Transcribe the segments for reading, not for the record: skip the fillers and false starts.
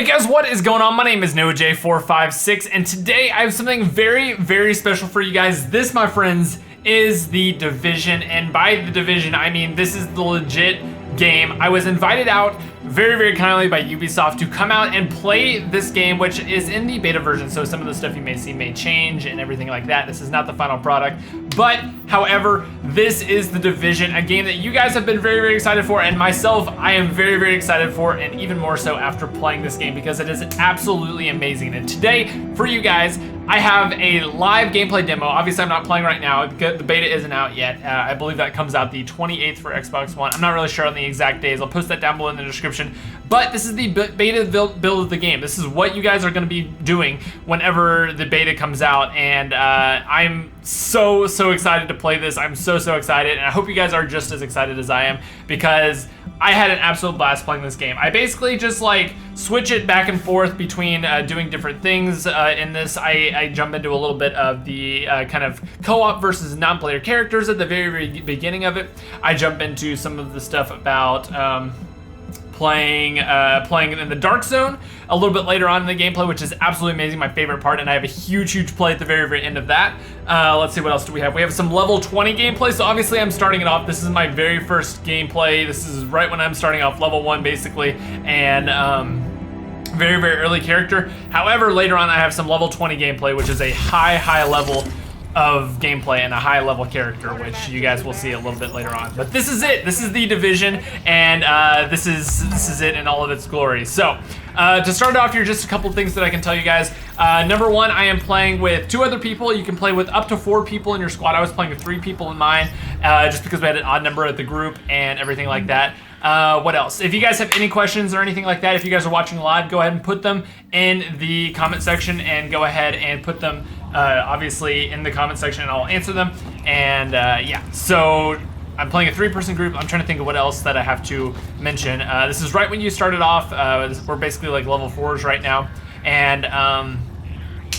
Guys, what is going on? My name is NoahJ456, and today I have something very, very special for you guys. This, my friends, is The Division, and by The Division, I mean this is the legit game. I was invited out very, very kindly by Ubisoft to come out and play this game, which is in the beta version, so some of the stuff you may see may change and everything like that. This is not the final product, but however, this is The Division, a game that you guys have been very, very excited for, and myself, I am very, very excited for, and even more so after playing this game because it is absolutely amazing. And today, for you guys, I have a live gameplay demo. Obviously, I'm not playing right now. The beta isn't out yet. I believe that comes out the 28th for Xbox One. I'm not really sure on the exact days. I'll post that down below in the description. But this is the beta build of the game. This is what you guys are going to be doing whenever the beta comes out. And I'm so excited to play this. I'm so excited. And I hope you guys are just as excited as I am because I had an absolute blast playing this game. I basically just like switch it back and forth between doing different things in this. I jump into a little bit of the kind of co-op versus non-player characters at the very beginning of it. I jump into some of the stuff about playing in the dark zone a little bit later on in the gameplay, which is absolutely amazing, my favorite part, and I have a huge play at the very end of that. Let's see, what else do we have? We have some level 20 gameplay, so obviously I'm starting it off. This is my very first gameplay. This is right when I'm starting off level 1, basically, and very early character. However, later on I have some level 20 gameplay, which is a high level of gameplay and a high level character, which you guys will see a little bit later on. But this is it. This is The Division, and this is it in all of its glory. So to start off here, just a couple things that I can tell you guys. Number one, I am playing with 2 other people. You can play with up to 4 people in your squad. I was playing with 3 people in mine, just because we had an odd number at the group and everything like that. What else? If you guys have any questions or anything like that, if you guys are watching live, go ahead and put them in the comment section, and go ahead and put them obviously in the comment section, and I'll answer them. And yeah, so I'm playing a 3-person group. I'm trying to think of what else that I have to mention. This is right when you started off. We're basically like level 4s right now, and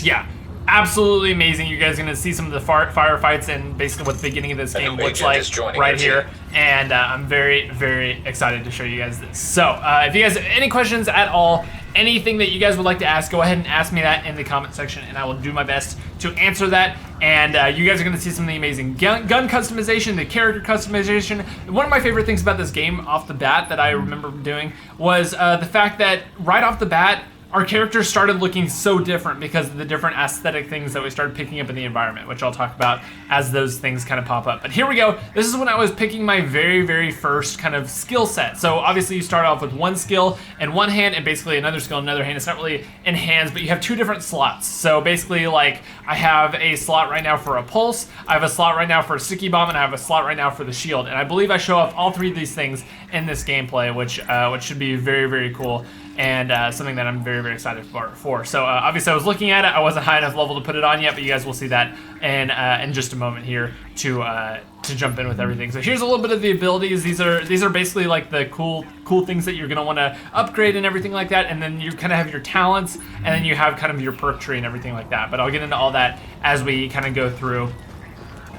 yeah, absolutely amazing. You guys are gonna see some of the firefights and basically what the beginning of this game looks like right here. And I'm very excited to show you guys this. So if you guys have any questions at all, anything that you guys would like to ask, go ahead and ask me that in the comment section, and I will do my best to answer that. And you guys are going to see some of the amazing gun customization, the character customization. One of my favorite things about this game off the bat that I remember doing was the fact that right off the bat, our characters started looking so different because of the different aesthetic things that we started picking up in the environment, which I'll talk about as those things kind of pop up. But here we go. This is when I was picking my very first kind of skill set. So obviously you start off with one skill in one hand and basically another skill in another hand. It's not really in hands, but you have 2 different slots. So basically, like, I have a slot right now for a pulse, I have a slot right now for a sticky bomb, and I have a slot right now for the shield. And I believe I show off all 3 of these things in this gameplay, which should be very cool, and something that I'm very excited for. So obviously I was looking at it. I wasn't high enough level to put it on yet, but you guys will see that in just a moment here to jump in with everything. So here's a little bit of the abilities. These are basically like the cool things that you're gonna want to upgrade and everything like that. And then you kind of have your talents, and then you have kind of your perk tree and everything like that. But I'll get into all that as we kind of go through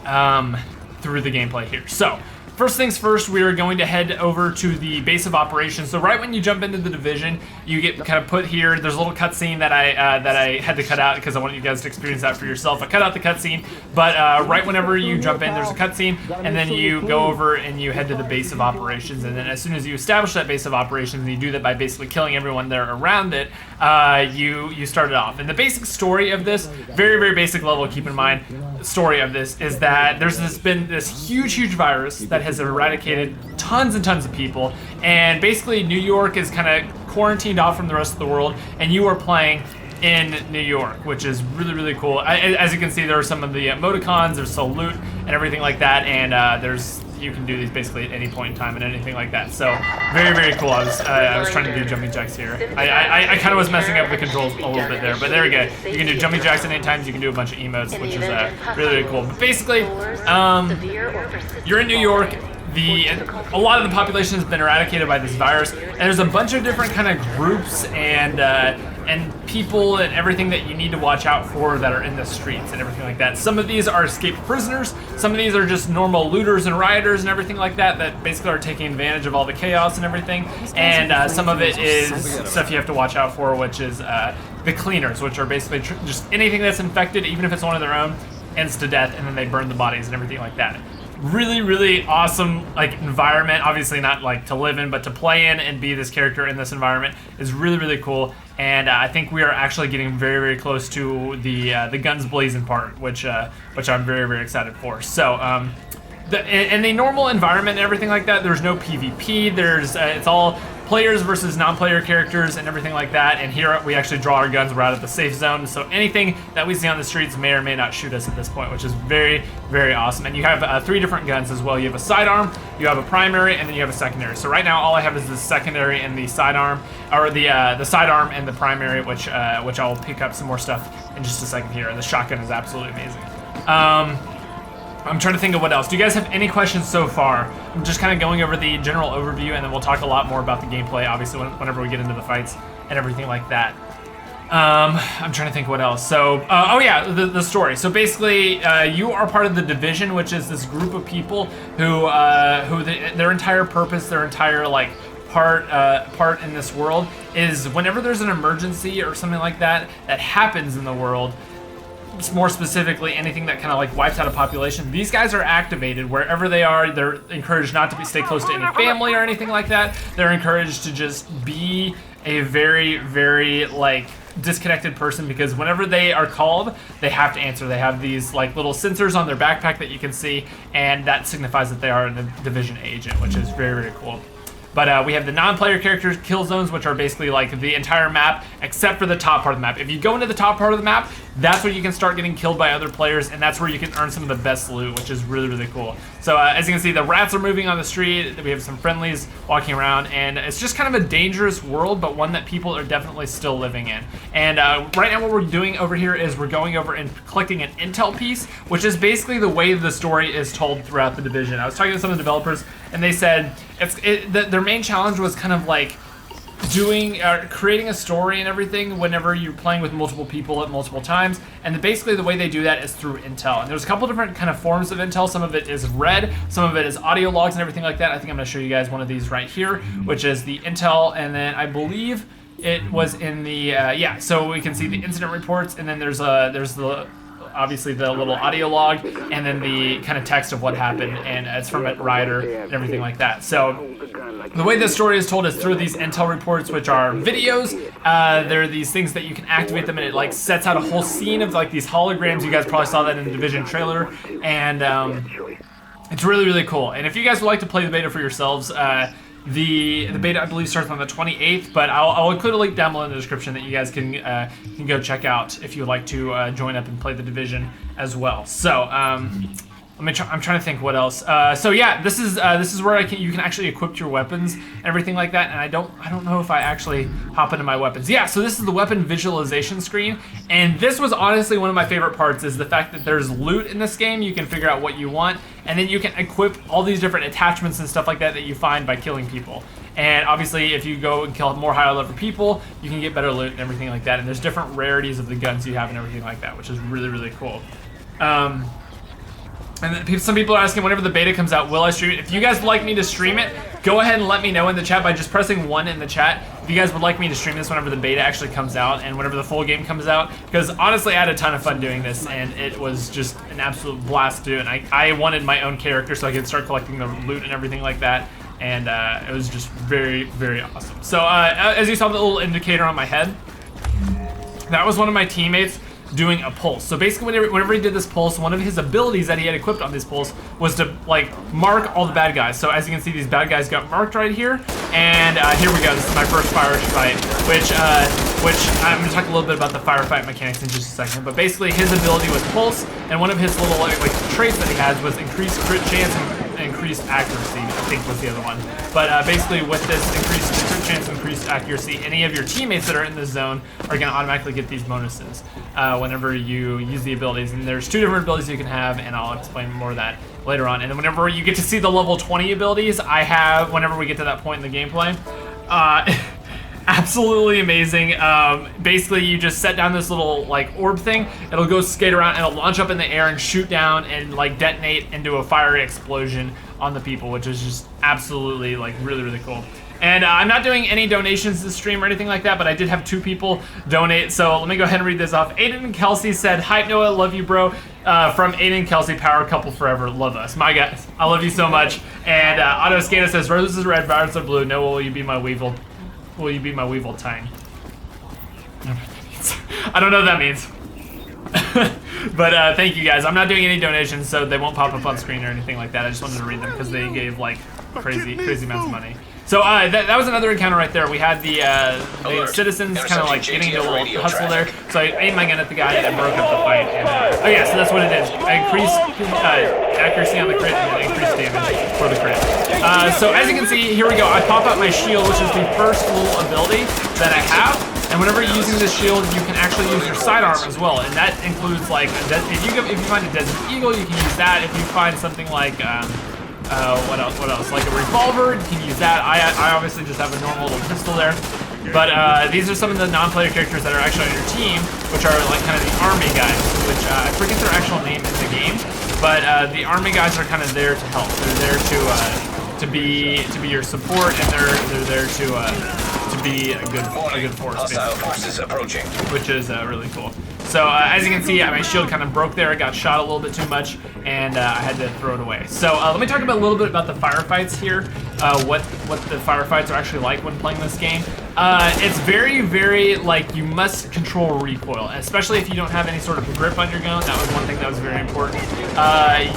the gameplay here. So first things first, we are going to head over to the base of operations. So right when you jump into the Division, you get kind of put here. There's a little cutscene that I had to cut out because I wanted you guys to experience that for yourself. I cut out the cutscene, but right whenever you jump in, there's a cutscene, and then you go over and you head to the base of operations. And then as soon as you establish that base of operations, and you do that by basically killing everyone there around it, you start it off. And the basic story of this, very basic level, keep in mind, story of this is that there's been this huge virus that has eradicated tons and tons of people, and basically New York is kind of quarantined off from the rest of the world, and you are playing in New York, which is really cool. As you can see, there are some of the emoticons, there's salute and everything like that, and you can do these basically at any point in time and anything like that. So very cool. I was trying to do jumping jacks here. I kind of was messing up the controls a little bit there, but there we go. You can do jumping jacks at any time. You can do a bunch of emotes, which is really cool. But basically, you're in New York. a lot of the population has been eradicated by this virus, and there's a bunch of different kind of groups and people and everything that you need to watch out for that are in the streets and everything like that. Some of these are escaped prisoners, some of these are just normal looters and rioters and everything like that basically are taking advantage of all the chaos and everything, and some of it is stuff you have to watch out for, which is the cleaners, which are basically just anything that's infected, even if it's one of their own, ends to death, and then they burn the bodies and everything like that. Really awesome like environment, obviously not like to live in, but to play in and be this character in this environment is really cool. And I think we are actually getting very close to the guns blazing part, which I'm very excited for. So in the normal environment and everything like that, there's no PvP. It's all players versus non-player characters and everything like that. And here we actually draw our guns. We're out of the safe zone, so anything that we see on the streets may or may not shoot us at this point, which is very awesome. And you have 3 different guns as well. You have a sidearm, you have a primary, and then you have a secondary. So right now all I have is the secondary and the sidearm, or the sidearm and the primary, which I'll pick up some more stuff in just a second here. And the shotgun is absolutely amazing. I'm trying to think of what else. Do you guys have any questions so far? I'm just kind of going over the general overview, and then we'll talk a lot more about the gameplay, obviously, whenever we get into the fights and everything like that. I'm trying to think what else. So, oh yeah, the story. So basically, you are part of the Division, which is this group of people who their entire purpose, their entire like part in this world is whenever there's an emergency or something like that happens in the world. More specifically, anything that kind of like wipes out a population, these guys are activated wherever they are. They're encouraged not to stay close to any family or anything like that. They're encouraged to just be a very like disconnected person, because whenever they are called, they have to answer. They have these like little sensors on their backpack that you can see, and that signifies that they are a Division agent, which is very cool. But we have the non-player characters kill zones, which are basically like the entire map, except for the top part of the map. If you go into the top part of the map, that's where you can start getting killed by other players, and that's where you can earn some of the best loot, which is really cool. So as you can see, the rats are moving on the street. We have some friendlies walking around, and it's just kind of a dangerous world, but one that people are definitely still living in. And right now what we're doing over here is we're going over and collecting an intel piece, which is basically the way the story is told throughout the Division. I was talking to some of the developers, and they said their main challenge was kind of like creating a story and everything whenever you're playing with multiple people at multiple times, and basically the way they do that is through intel. And there's a couple different kind of forms of intel. Some of it is read, some of it is audio logs and everything like that. I think I'm going to show you guys one of these right here, which is the intel, and then I believe it was in the so we can see the incident reports, and then there's the obviously the little audio log, and then the kind of text of what happened, and it's from a writer and everything like that. So the way the story is told is through these intel reports, which are videos. There are these things that you can activate them, and it like sets out a whole scene of like these holograms. You guys probably saw that in the Division trailer, and it's really cool. And if you guys would like to play the beta for yourselves, the beta, I believe, starts on the 28th, but I'll include a link down below in the description that you guys can go check out if you would like to join up and play the Division as well. So I'm trying to think what else. So yeah, this is where you can actually equip your weapons and everything like that. And I don't know if I actually hop into my weapons. Yeah, so this is the weapon visualization screen, and this was honestly one of my favorite parts, is the fact that there's loot in this game. You can figure out what you want, and then you can equip all these different attachments and stuff like that that you find by killing people. And obviously, if you go and kill more higher level people, you can get better loot and everything like that. And there's different rarities of the guns you have and everything like that, which is really cool. And then some people are asking, whenever the beta comes out, will I stream it? If you guys would like me to stream it, go ahead and let me know in the chat by just pressing 1 in the chat. If you guys would like me to stream this whenever the beta actually comes out and whenever the full game comes out. Because honestly, I had a ton of fun doing this, and it was just an absolute blast to do. And I wanted my own character so I could start collecting the loot and everything like that. And it was just very awesome. So as you saw the little indicator on my head, that was one of my teammates doing a pulse. So basically whenever he did this pulse, one of his abilities that he had equipped on this pulse was to like mark all the bad guys. So as you can see, these bad guys got marked right here, and here we go. This is my first firefight, which I'm gonna talk a little bit about the firefight mechanics in just a second. But basically his ability was pulse, and one of his little like traits that he has was increased crit chance and increased accuracy, I think was the other one. But basically with this increased crit chance, increased accuracy, any of your teammates that are in this zone are gonna automatically get these bonuses whenever you use the abilities. And there's 2 different abilities you can have, and I'll explain more of that later on. And then whenever you get to see the level 20 abilities, I have, whenever we get to that point in the gameplay, absolutely amazing. Basically, you just set down this little like orb thing. It'll go skate around and it'll launch up in the air and shoot down and like detonate into a fiery explosion on the people, which is just absolutely like really cool. And I'm not doing any donations this stream or anything like that, but I did have 2 people donate. So let me go ahead and read this off. Aiden and Kelsey said, "Hype Noah, love you, bro." From Aiden and Kelsey, power couple forever, love us. My guys, I love you so much. And Otto Skata says, "Roses are red, violets are blue. Noah, will you be my Weevil? Will you be my Weevil Tang?" I don't know what that means. But thank you guys. I'm not doing any donations, so they won't pop up on screen or anything like that. I just wanted to read them because they gave like crazy amounts of money. So that was another encounter right there. We had the citizens kind of like getting into a little hustle there. So I aimed my gun at the guy and broke up the fight. And, oh yeah, so that's what it is. I increased accuracy on the crit and increased damage for the crit. So as you can see, here we go. I pop out my shield, which is the first little ability that I have. And whenever you're using this shield, you can actually use your sidearm as well, and that includes like if you find a Desert Eagle, you can use that. If you find something like what else? Like a revolver, you can use that. I obviously just have a normal little pistol there. But these are some of the non-player characters that are actually on your team, which are like kind of the army guys, which I forget their actual name in the game. But the army guys are kind of there to help. They're there to be your support, and they're there to be a good force, basically, which is really cool. So as you can see, my shield kind of broke there. It got shot a little bit too much, and I had to throw it away. So let me talk about a little bit about the firefights here. What the firefights are actually like when playing this game. It's very like you must control recoil, especially if you don't have any sort of grip on your gun. That was one thing that was very important.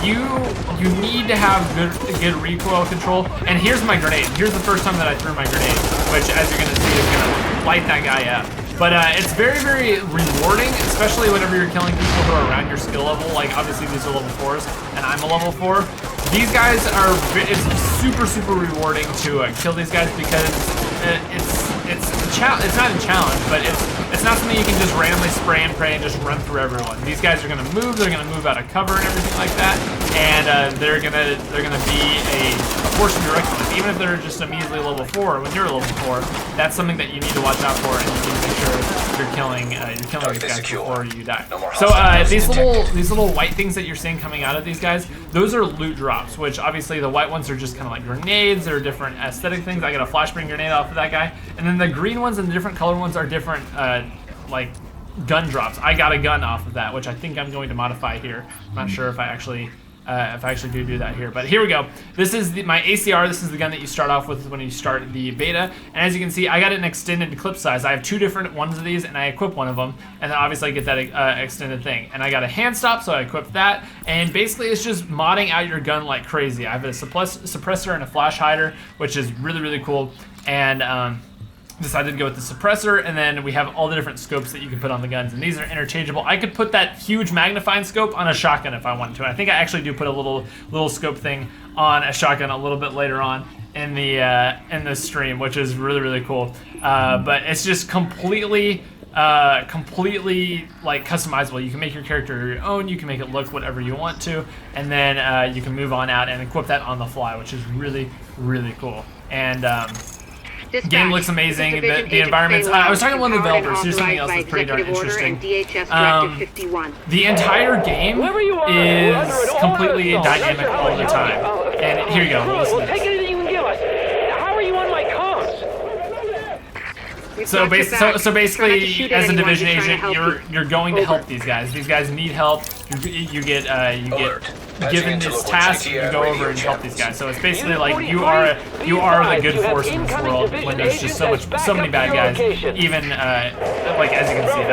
You need to have good recoil control. And here's my grenade. Here's the first time that I threw my grenade, which as you're gonna see is gonna light that guy up. But it's very rewarding, especially whenever you're killing people who are around your skill level. Like obviously these are level 4s, and I'm a level 4. These guys are, it's super rewarding to kill these guys because it's not a challenge, but it's not something you can just randomly spray and pray and just run through everyone. These guys are gonna move. They're gonna move out of cover and everything like that, and they're gonna be a force of direct life. Even if they're just a measly level 4, when you're a level 4, that's something that you need to watch out for, and you need to make sure you're killing these guys before you die. So these little white things that you're seeing coming out of these guys, those are loot drops, which obviously the white ones are just kind of like grenades. They're different aesthetic things. I got a flashbang grenade off of that guy, and then the green ones and the different color ones are different like gun drops. I got a gun off of that, which I think I'm going to modify here. I'm not sure if I actually do that here, but here we go. This is my ACR. This is the gun that you start off with when you start the beta, and as you can see, I got an extended clip size. I have 2 different ones of these, and I equip one of them, and then obviously I get that extended thing. And I got a hand stop, so I equipped that, and basically it's just modding out your gun like crazy. I have a suppressor and a flash hider, which is really cool, and decided to go with the suppressor, and then we have all the different scopes that you can put on the guns, and these are interchangeable. I could put that huge magnifying scope on a shotgun if I wanted to. I think I actually do put a little scope thing on a shotgun a little bit later on in the stream, which is really cool. But it's just completely like customizable. You can make your character your own. You can make it look whatever you want to, and then you can move on out and equip that on the fly, which is really cool. And game looks amazing. The environments. I was talking to one of the developers. Here's something else that's pretty darn interesting. The entire game is completely dynamic all the time. And here you go. Listen to this. Take anything you can give us. How are you on my comms? So basically, as a division agent, you're going to help these guys. These guys need help. You get given this task, you go over and help these guys. So it's basically like you are the good force in this world when there's just so many bad guys. Even like as you can see,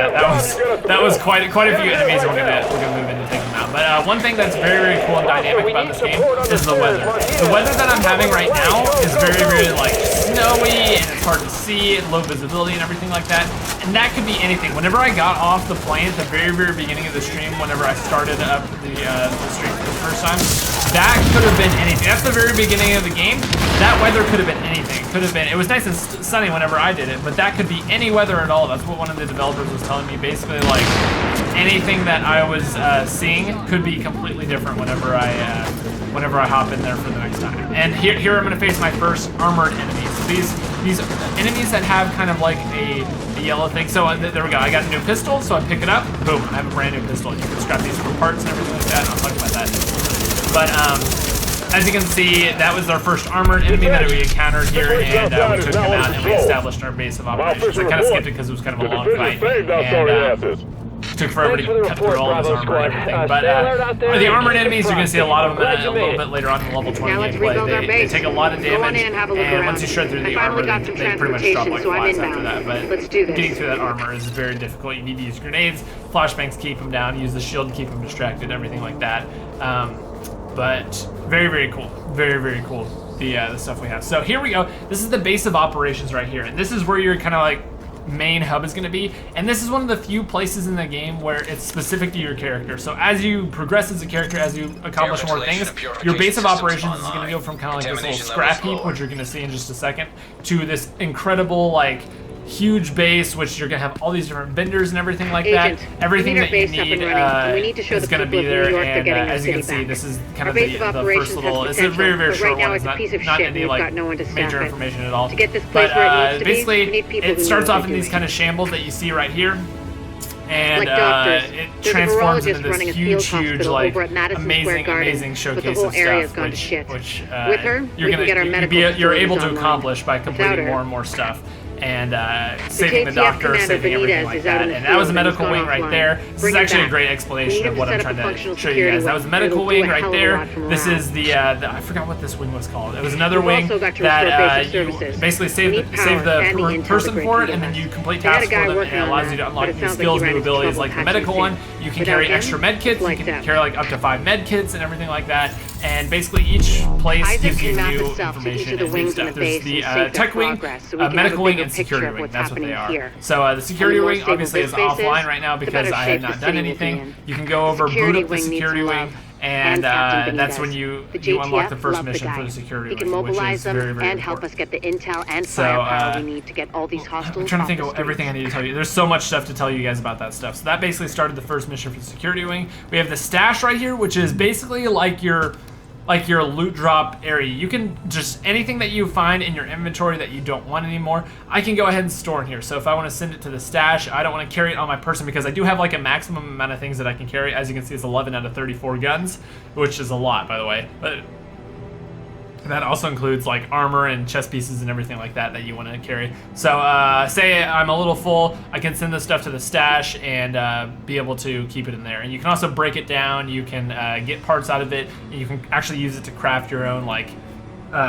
that was quite a few enemies. We're gonna move in to take them out. But one thing that's very cool and dynamic about this game is the weather. The weather that I'm having right now is very like snowy, and it's hard to see, low visibility and everything like that. And that could be anything. Whenever I got off the plane at the very beginning of the stream, whenever I started up the stream for the first time, that could have been anything. That's the very beginning of the game. That weather could have been anything. It was nice and sunny whenever I did it, but that could be any weather at all. That's what one of the developers was telling me. Basically, like anything that I was seeing could be completely different whenever I whenever I hop in there for the next time. And here I'm gonna face my first armored enemies. So these enemies that have kind of like a yellow thing. So there we go. I got a new pistol, so I pick it up. Boom! I have a brand new pistol. You can scrap these for parts and everything like that. I'll talk about that. But as you can see, that was our first armored enemy that we encountered here, and we took him out and we established our base of operations. I kind of skipped it because it was kind of a long fight, and took forever to cut through all of his armor and everything. But the armored enemies, you're going to see a lot of them a little bit later on in the level 20 gameplay. They take a lot of damage, and once you shred through the armor, they pretty much drop like flies after that. But getting through that armor is very difficult. You need to use grenades, flashbangs keep them down, use the shield to keep them distracted, everything like that. But very, very cool. Very, very cool, the stuff we have. So here we go. This is the base of operations right here. And this is where your kind of like main hub is going to be. And this is one of the few places in the game where it's specific to your character. So as you progress as a character, as you accomplish more things, your base of operations is going to go from kind of like this little scrap heap, which you're going to see in just a second, to this incredible like huge base, which you're gonna have all these different vendors and everything like that. Everything that you need is gonna be there. And as you can see, this is kind of the first little. It's a very, very short one. It's not any like major information at all. But basically, it starts off in these kind of shambles that you see right here. And it transforms into this huge, like, amazing showcase of stuff, which you're able to accomplish by completing more and more stuff. And saving the doctor, saving everything like that. And that was a medical wing right there. This is actually a great explanation of what I'm trying to show you guys. That was a medical wing right there. This is the I forgot what this wing was called. It was another wing that you basically save the person for it, and then you complete tasks for them, and it allows you to unlock new skills, new abilities. Like the medical one, you can carry extra med kits. You can carry like up to 5 med kits and everything like that. And basically each place gives you new information and new stuff. There's the tech wing, medical wing, and security wing. That's what they are. So the security wing obviously is offline right now because I had not done anything. You can go over, boot up the security wing, and that's when you unlock the first mission for the security wing, which is very, very important. Get the intel and firepower we need to get all these hostiles. I'm trying to think of everything I need to tell you. There's so much stuff to tell you guys about that stuff. So that basically started the first mission for the security wing. We have the stash right here, which is basically like your loot drop area. You can just, anything that you find in your inventory that you don't want anymore, I can go ahead and store in here. So if I want to send it to the stash, I don't want to carry it on my person because I do have like a maximum amount of things that I can carry. As you can see, it's 11 out of 34 guns, which is a lot, by the way. But that also includes like armor and chest pieces and everything like that you want to carry. So say I'm a little full, I can send this stuff to the stash and be able to keep it in there. And you can also break it down, you can get parts out of it, and you can actually use it to craft your own like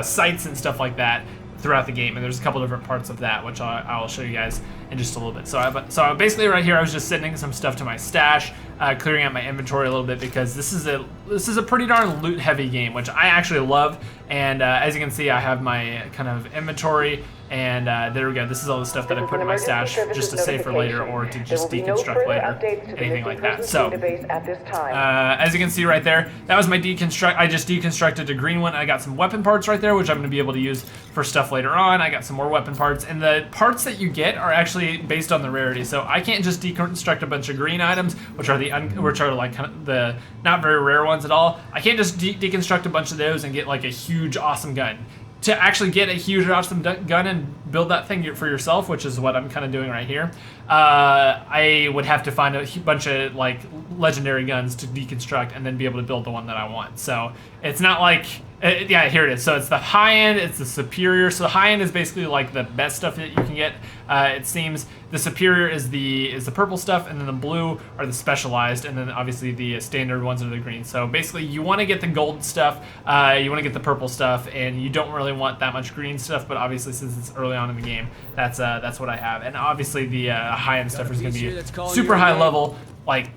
sights and stuff like that throughout the game. And there's a couple different parts of that, which I'll show you guys in just a little bit. So basically right here, I was just sending some stuff to my stash, clearing out my inventory a little bit because this is a pretty darn loot heavy game, which I actually love. And as you can see, I have my kind of inventory, and there we go. This is all the stuff that I put in my stash just to save for later or to just deconstruct later, anything like that. So as you can see right there, that was my deconstruct. I just deconstructed a green one. I got some weapon parts right there, which I'm going to be able to use for stuff later on. I got some more weapon parts, and the parts that you get are actually based on the rarity. So I can't just deconstruct a bunch of green items, which are like kind of the not very rare ones at all. I can't just deconstruct a bunch of those and get like a huge awesome gun. To actually get a huge awesome gun and build that thing for yourself, which is what I'm kind of doing right here, I would have to find a bunch of like legendary guns to deconstruct and then be able to build the one that I want. So it's not like, yeah, here it is. So it's the high end, it's the superior. So the high end is basically like the best stuff that you can get. It seems the superior is the purple stuff, and then the blue are the specialized, and then obviously the standard ones are the green. So basically, you want to get the gold stuff, you want to get the purple stuff, and you don't really want that much green stuff. But obviously, since it's early on in the game, that's what I have. And obviously, the high end stuff is going to be super high level, like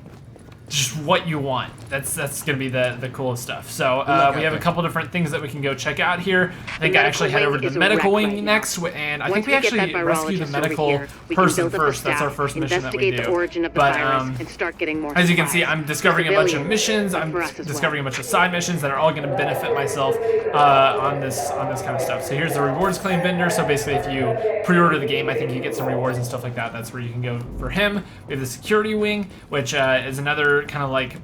just what you want. That's gonna be the coolest stuff. So we have a couple different things that we can go check out here. I think I actually head over to the medical wing next, and I think we actually rescue the medical person first. That's our first mission that we do. But as you can see, I'm discovering a bunch of missions. I'm discovering a bunch of side missions that are all going to benefit myself on this kind of stuff. So here's the rewards claim vendor. So basically, if you pre-order the game, I think you get some rewards and stuff like that. That's where you can go for him. We have the security wing, which is another kind of like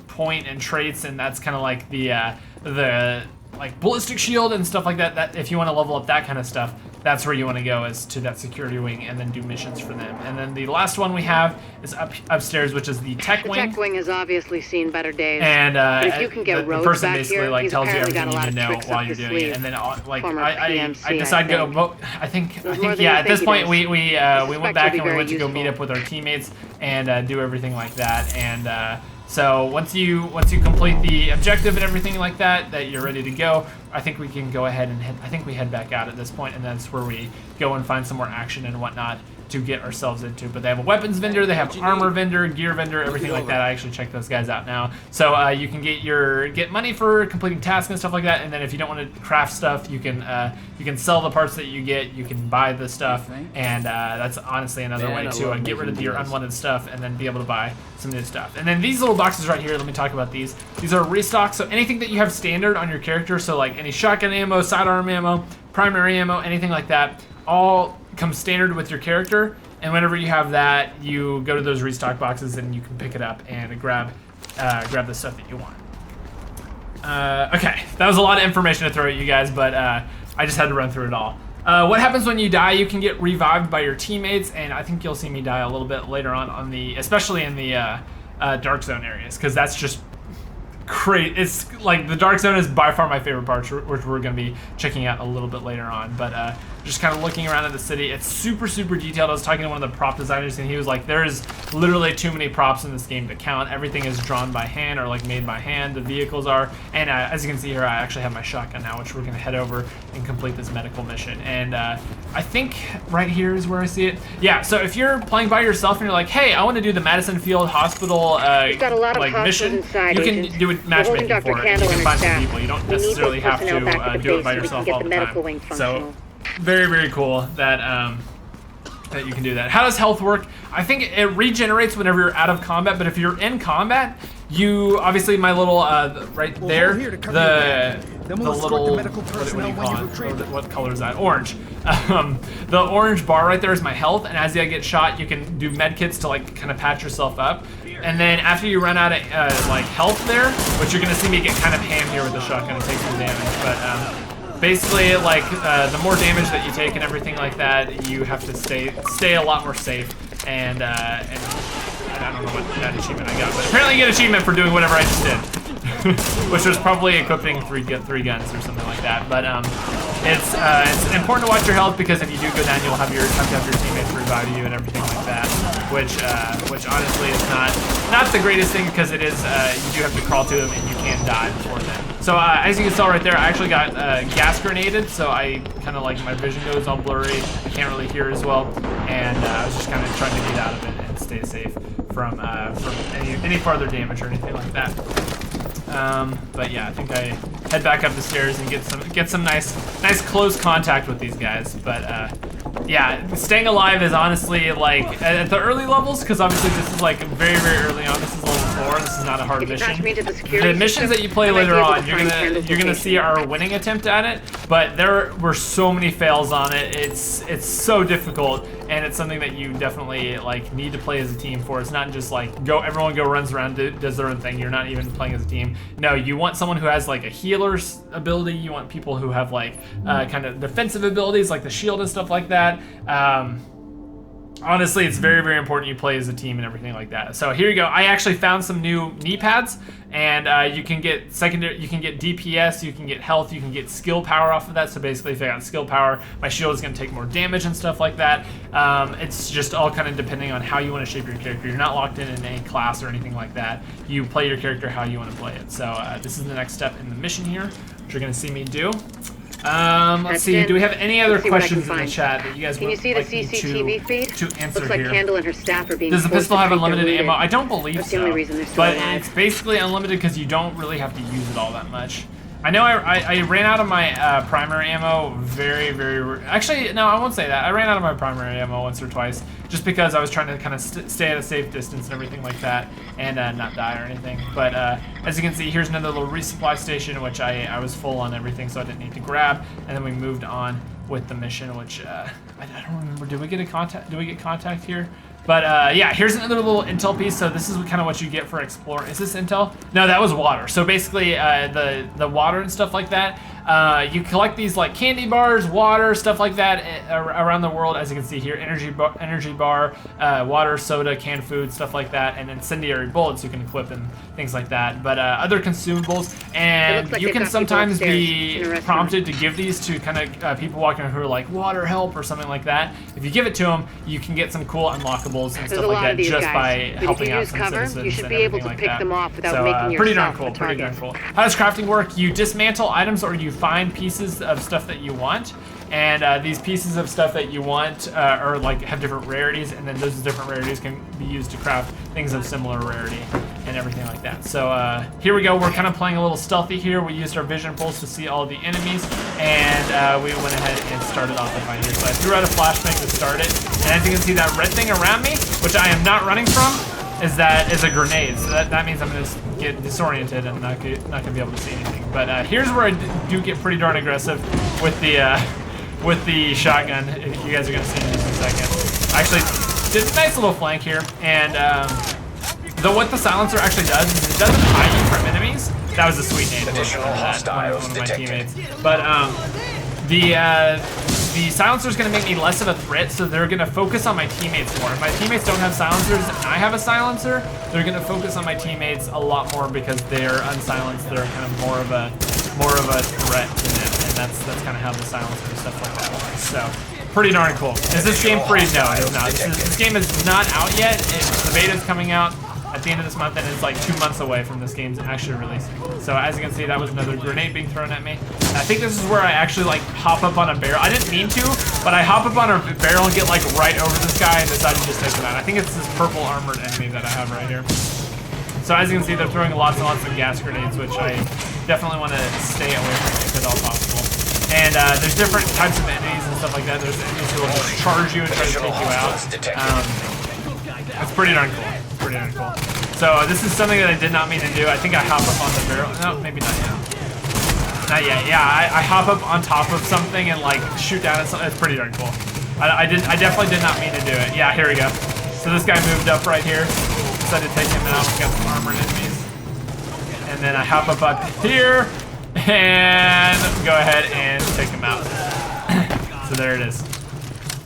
point and traits, and that's kind of like the the like ballistic shield and stuff like that. That if you want to level up that kind of stuff, that's where you want to go, is to that security wing and then do missions for them. And then the last one we have is upstairs, which is the tech wing. The tech wing has obviously seen better days. And but if you can get the person back basically here, like tells you everything you need to know tricks while up you're the doing sleeve. it. And then like Former I PMC, decided to go. I think yeah. At this point we went back and we went to go meet up with our teammates and do everything like that. And so once you complete the objective and everything like that you're ready to go, I think we can go ahead and we head back out at this point, and that's where we go and find some more action and whatnot to get ourselves into. But they have a weapons vendor, they have armor vendor, gear vendor, everything like that. I actually checked those guys out now. So you can get money for completing tasks and stuff like that. And then if you don't want to craft stuff, you can sell the parts that you get. You can buy the stuff, and that's honestly another way to get rid of your unwanted stuff and then be able to buy some new stuff. And then these little boxes right here, let me talk about these. These are restock. So anything that you have standard on your character, so like any shotgun ammo, sidearm ammo, primary ammo, anything like that, all comes standard with your character. And whenever you have that, you go to those restock boxes and you can pick it up and grab the stuff that you want. Okay, that was a lot of information to throw at you guys, but I just had to run through it all. What happens when you die? You can get revived by your teammates, and I think you'll see me die a little bit later on especially in the dark zone areas, because that's just great. It's like the dark zone is by far my favorite part, which we're going to be checking out a little bit later on. But just kind of looking around at the city, it's super detailed. I was talking to one of the prop designers, and he was like, there's literally too many props in this game to count. Everything is drawn by hand or like made by hand. The vehicles are, and as you can see here, I actually have my shotgun now, which we're going to head over and complete this medical mission. And I think right here is where I see it. Yeah, so if you're playing by yourself and you're like, hey, I want to do the Madison Field Hospital like mission, you can do it matchmaking for it. You can find some people. You don't necessarily have to do it by yourself all the time. So very cool that that you can do that. How does health work? I think it regenerates whenever you're out of combat, but if you're in combat, you obviously my little right there, the little what do you call it? What color is that? Orange. The orange bar right there is my health, and as I get shot, you can do med kits to like kind of patch yourself up. And then after you run out of like health there, which you're gonna see me get kind of ham here with the shotgun and take some damage, but basically, like, the more damage that you take and everything like that, you have to stay a lot more safe. And I don't know what that achievement I got, but apparently you get an achievement for doing whatever I just did. Which was probably equipping three guns or something like that. But it's important to watch your health, because if you do go down, you'll have to have your teammates revive you and everything like that. Which honestly is not the greatest thing, because it is you do have to crawl to them and you can die before them. So as you can tell right there, I actually got gas grenaded, so I kind of like my vision goes all blurry. I can't really hear as well, and I was just kind of trying to get out of it and stay safe from any farther damage or anything like that. But yeah, I think I head back up the stairs and get some nice close contact with these guys. But yeah, staying alive is honestly like at the early levels, because obviously this is like very early on. This is level 4. This is not a hard mission. The missions that you play later on, you're gonna see our winning attempt at it. But there were so many fails on it. It's so difficult, and it's something that you definitely like need to play as a team for. It's not just like everyone runs around, does their own thing. You're not even playing as a team. No, you want someone who has like a healer's ability. You want people who have like kind of defensive abilities, like the shield and stuff like that. Honestly, it's very important you play as a team and everything like that. So here you go. I actually found some new knee pads, and you can get DPS, you can get health, you can get skill power off of that. So basically, if I got skill power, my shield is going to take more damage and stuff like that. It's just all kind of depending on how you want to shape your character. You're not locked in any class or anything like that. You play your character how you want to play it. So this is the next step in the mission here, which you're going to see me do. Let's see. Do we have any other questions in the chat that you guys would like me to answer Looks like here? Candle and her staff are being Does the pistol have unlimited wounded. ammo? I don't believe That's the only so. reason they're still But alive. it's basically unlimited because you don't really have to use it all that much. I know I ran out of my primary ammo actually, no, I won't say that. I ran out of my primary ammo once or twice just because I was trying to kind of stay at a safe distance and everything like that, and not die or anything. But as you can see, here's another little resupply station, which I was full on everything, so I didn't need to grab. And then we moved on with the mission, which I don't remember. Did we get contact here? But yeah, here's another little intel piece. So this is kind of what you get for exploring. Is this intel? No, that was water. So basically the water and stuff like that, you collect these like candy bars, water, stuff like that around the world. As you can see here, energy bar, water, soda, canned food, stuff like that, and incendiary bullets you can equip and things like that. But other consumables, and like you can sometimes be in a restaurant. prompted to give these to kind of people walking around who are like water help or something like that. If you give it to them, you can get some cool unlockables and There's stuff a like lot that of these just guys, by but if helping you out use some cover, citizens you should and be able everything to like pick that. them off without So, making pretty darn yourself cool, a pretty darn target. cool. How does crafting work? You dismantle items or you find pieces of stuff that you want, and these pieces of stuff that you want are like have different rarities, and then those different rarities can be used to craft things of similar rarity and everything like that. So here we go. We're kind of playing a little stealthy here. We used our vision pulse to see all the enemies, and we went ahead and started off the fight here. So I threw out a flashbang to start it, and as you can see, that red thing around me, which I am not running from, is a grenade. So that means I'm gonna get disoriented and not gonna be able to see anything. But here's where I do get pretty darn aggressive with the shotgun. You guys are gonna see in just a second. I actually did a nice little flank here, and what the silencer actually does is it doesn't hide you from enemies. That was a sweet name. Additional hostiles one of my detected. teammates. But the silencer is going to make me less of a threat, so they're going to focus on my teammates more. If my teammates don't have silencers and I have a silencer, they're going to focus on my teammates a lot more because they're unsilenced. They're kind of more of a threat to them, and that's kind of how the silencer and stuff like that works. So pretty darn cool. Is this game free? No, it is not. This game is not out yet. The beta is coming out at the end of this month, and it's like 2 months away from this game's actually releasing. So as you can see, that was another grenade being thrown at me. I think this is where I actually like hop up on a barrel. I didn't mean to, but I hop up on a barrel and get like right over this guy and decide to just take him out. I think it's this purple armored enemy that I have right here. So as you can see, they're throwing lots and lots of gas grenades, which I definitely want to stay away from if at all possible. And there's different types of enemies and stuff like that. There's enemies who will just charge you and try to take you out. It's pretty darn cool. Pretty darn cool. So this is something that I did not mean to do. I think I hop up on the barrel. No, maybe not yet. Not yet. Yeah, I hop up on top of something and like shoot down at something. It's pretty darn cool. I definitely did not mean to do it. Yeah, here we go. So this guy moved up right here. Decided to take him out. We got some armored enemies. And then I hop up here and go ahead and take him out. So there it is.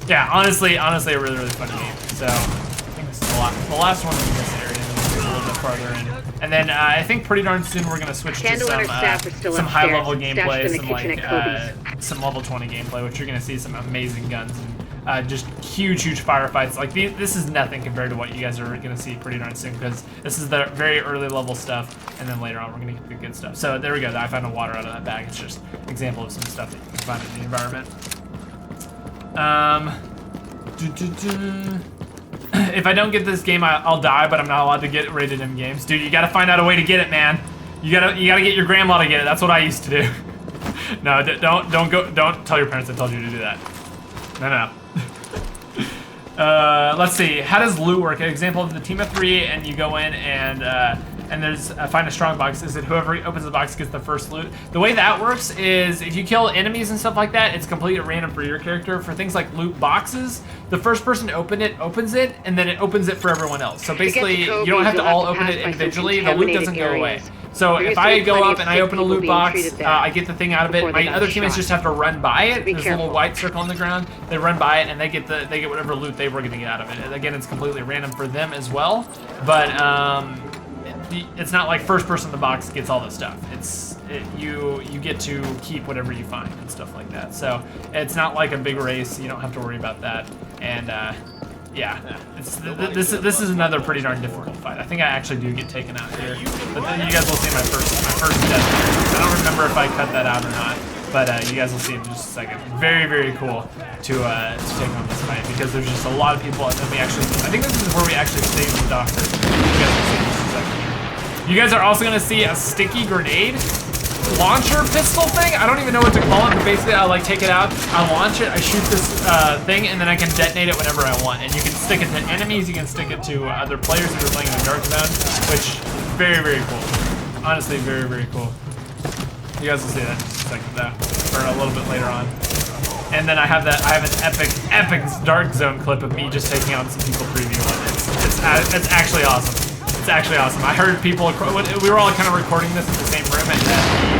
Yeah, honestly, a really, really fun game. So I think this is the last one in this area. A little bit farther in, and then I think pretty darn soon we're gonna switch to Candle and her staff are still some upstairs, high-level stashed gameplay, in the some kitchen like at Kobe's. some level 20 gameplay, which you're gonna see some amazing guns and just huge firefights. Like this is nothing compared to what you guys are gonna see pretty darn soon, because this is the very early level stuff, and then later on we're gonna get the good stuff. So there we go. I found a water out of that bag. It's just an example of some stuff that you can find in the environment. If I don't get this game, I'll die, but I'm not allowed to get rated M games. Dude, you gotta find out a way to get it, man. You gotta get your grandma to get it. That's what I used to do. No, don't tell your parents I told you to do that. No. Let's see. How does loot work? An example of the team of 3, and you go in and there's find a strong box. Is it whoever opens the box gets the first loot? The way that works is if you kill enemies and stuff like that, it's completely random for your character. For things like loot boxes, the first person to open it opens it, and then it opens it for everyone else. So basically, you don't have to all open it individually. The loot doesn't go away. So if I go up and I open a loot box, I get the thing out of it. My other teammates just have to run by it. There's a little white circle on the ground. They run by it and they get whatever loot they were going to get out of it. And again, it's completely random for them as well. But it's not like first person in the box gets all the stuff. You get to keep whatever you find and stuff like that. So it's not like a big race. You don't have to worry about that. And yeah, this is another pretty darn difficult fight. I think I actually do get taken out here, but then you guys will see my first death here. I don't remember if I cut that out or not, but you guys will see in just a second. Very, very cool to take on this fight, because there's just a lot of people, and then I think this is where we actually save the doctor. You guys will see in just a second. You guys are also gonna see a sticky grenade launcher pistol thing. I don't even know what to call it, but basically I like take it out, I launch it, I shoot this thing, and then I can detonate it whenever I want. And you can stick it to enemies, you can stick it to other players who are playing in the dark zone, which very, very cool. Honestly, very, very cool. You guys will see that in just a second though, or a little bit later on. And then I have an epic Dark Zone clip of me just taking out some people previewing it. It's actually awesome. It's actually awesome. I heard people, we were all kind of recording this in the same room at the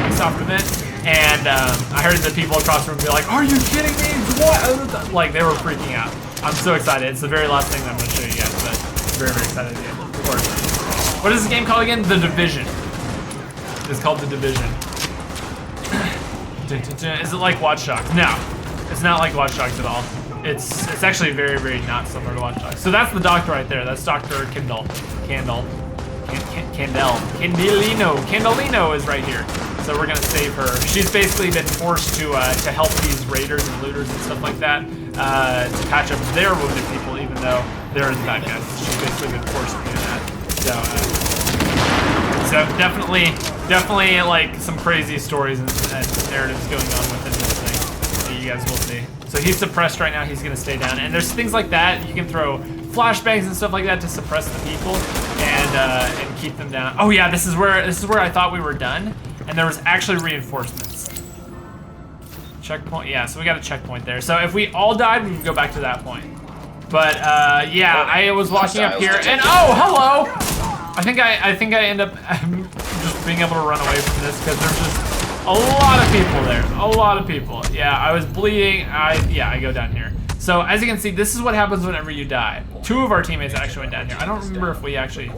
Ubisoft event, and I heard the people across the room be like, "Are you kidding me? What?" Like, they were freaking out. I'm so excited. It's the very last thing that I'm going to show you guys, but very, very excited to get it. Of course. What is this game called again? The Division. It's called The Division. Is it like Watch Dogs? No. It's not like Watch Dogs at all. It's actually very, very not similar to Watch Dogs. So that's the doctor right there. That's Dr. Candelino is right here. So we're gonna save her. She's basically been forced to help these raiders and looters and stuff like that to patch up their wounded people, even though they're the bad guys. She's basically been forced to do that. So definitely like some crazy stories and narratives going on within this thing that you guys will see. So he's suppressed right now. He's gonna stay down, and there's things like that. You can throw flashbangs and stuff like that to suppress the people and keep them down. Oh yeah, this is where I thought we were done, and there was actually reinforcements. Checkpoint. Yeah, so we got a checkpoint there. So if we all died, we would go back to that point. But yeah, I was walking up here, and oh, hello. I think I end up just being able to run away from this because there's just a lot of people there. A lot of people. Yeah, I was bleeding. I go down here. So as you can see, this is what happens whenever you die. 2 of our teammates actually went down here. I don't remember if we actually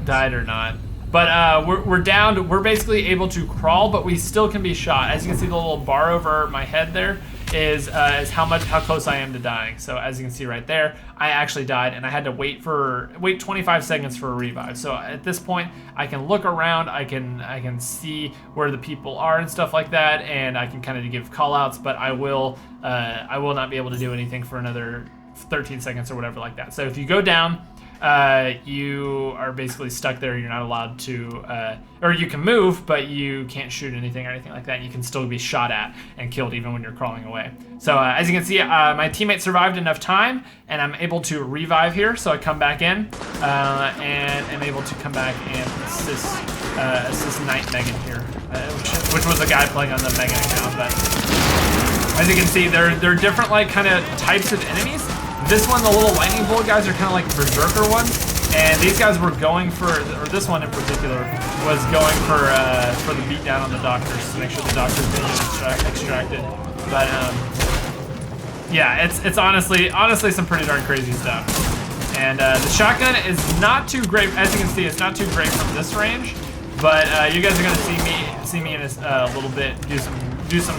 died or not. But we're down. We're basically able to crawl, but we still can be shot. As you can see, the little bar over my head there is how close I am to dying. So as you can see right there, I actually died, and I had to wait 25 seconds for a revive. So at this point, I can look around, I can see where the people are and stuff like that, and I can kind of give call outs, but I will not be able to do anything for another 13 seconds or whatever like that. So if you go down, you are basically stuck there. You're not allowed to, or you can move, but you can't shoot anything or anything like that. You can still be shot at and killed even when you're crawling away. So as you can see, my teammate survived enough time, and I'm able to revive here. So I come back in and am able to come back and assist Knight Megan here, which was a guy playing on the Megan account. But as you can see, there are different like kind of types of enemies. This one, the little lightning bolt guys are kind of like berserker ones, and these guys were going for, or this one in particular, was going for the beatdown on the doctors to make sure the doctors didn't get extracted. But yeah, it's honestly some pretty darn crazy stuff. And the shotgun is not too great, as you can see, it's not too great from this range. But you guys are gonna see me in a little bit do some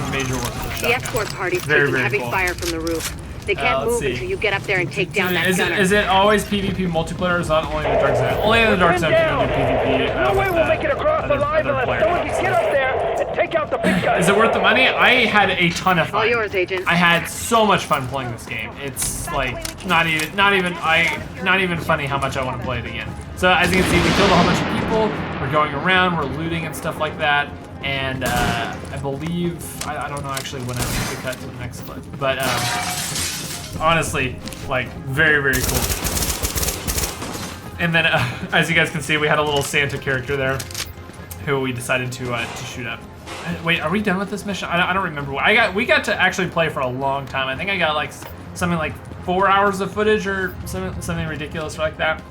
major work with the shotgun. The escort party's very, taking very heavy cool. fire from the roof. They can't move until you get up there and take down that gunner. Is it always PvP multiplayer, or is not only in the Dark Zone? Only in the Dark Zone can you do PvP. No way we'll make it across alive unless someone can get up there and take out the big guy. Is it worth the money? I had a ton of fun. All yours, Agent. I had so much fun playing this game. It's like not even funny how much I want to play it again. So as you can see, we killed a whole bunch of people. We're going around, we're looting and stuff like that. And I believe I don't know actually when I need to cut to the next clip, but honestly, like very, very cool. And then as you guys can see, we had a little Santa character there who we decided to shoot up. Wait, are we done with this mission? I don't remember. We got to actually play for a long time. I think I got like something like 4 hours of footage or something ridiculous like that.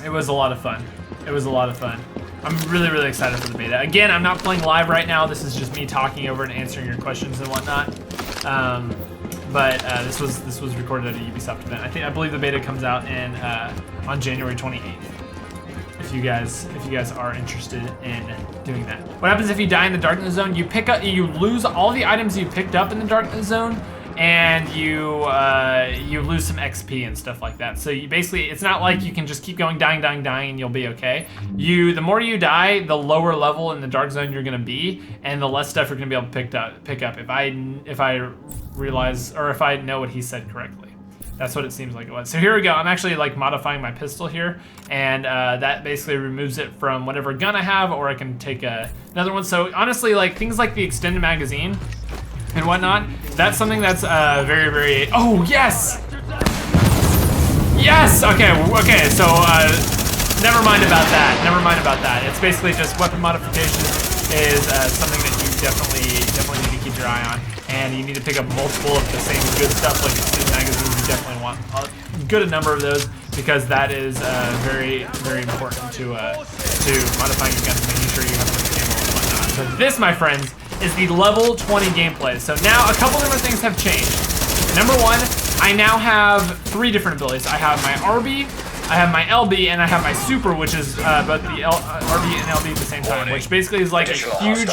It was a lot of fun. It was a lot of fun. I'm really, really excited for the beta. Again, I'm not playing live right now. This is just me talking over and answering your questions and whatnot. But this was recorded at a Ubisoft event. I believe the beta comes out on January 28th. If you guys are interested in doing that. What happens if you die in the Darkness Zone? You lose all the items you picked up in the Darkness Zone, and you lose some XP and stuff like that. So you basically, it's not like you can just keep going, dying, and you'll be okay. The more you die, the lower level in the Dark Zone you're gonna be, and the less stuff you're gonna be able to pick up. If I realize, or if I know what he said correctly. That's what it seems like it was. So here we go. I'm actually like modifying my pistol here, and that basically removes it from whatever gun I have, or I can take another one. So honestly, like things like the extended magazine and whatnot, that's something that's very, very, oh yes! Yes, okay, so never mind about that. It's basically just weapon modification is something that you definitely need to keep your eye on. and you need to pick up multiple of the same good stuff like the magazines. You definitely want a good number of those because that is very, very important to modifying your guns and making sure you have enough ammo and whatnot. So this, my friends, is the level 20 gameplay. So now a couple different things have changed. Number one, I now have 3 different abilities. I have my RB, I have my LB, and I have my super, which is both the RB and LB at the same time, which basically is like a huge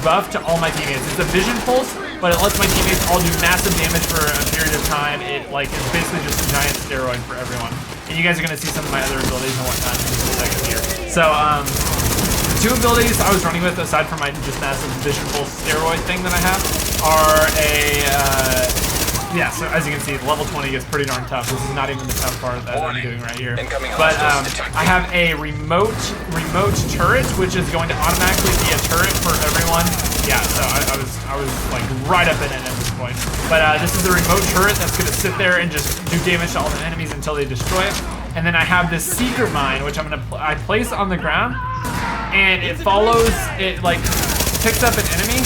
buff to all my teammates. It's a vision pulse, but it lets my teammates all do massive damage for a period of time. It like is basically just a giant steroid for everyone. And you guys are gonna see some of my other abilities and whatnot in just a second here. So the 2 abilities I was running with, aside from my just massive vision pulse steroid thing that I have, are a yeah, so as you can see, level 20 gets pretty darn tough. This is not even the tough part that I'm doing right here. But I have a remote turret, which is going to automatically be a turret for everyone. Yeah, so I was like right up in it at this point. But this is a remote turret that's going to sit there and just do damage to all the enemies until they destroy it. And then I have this secret mine, which I place on the ground, and it follows. It like picks up an enemy,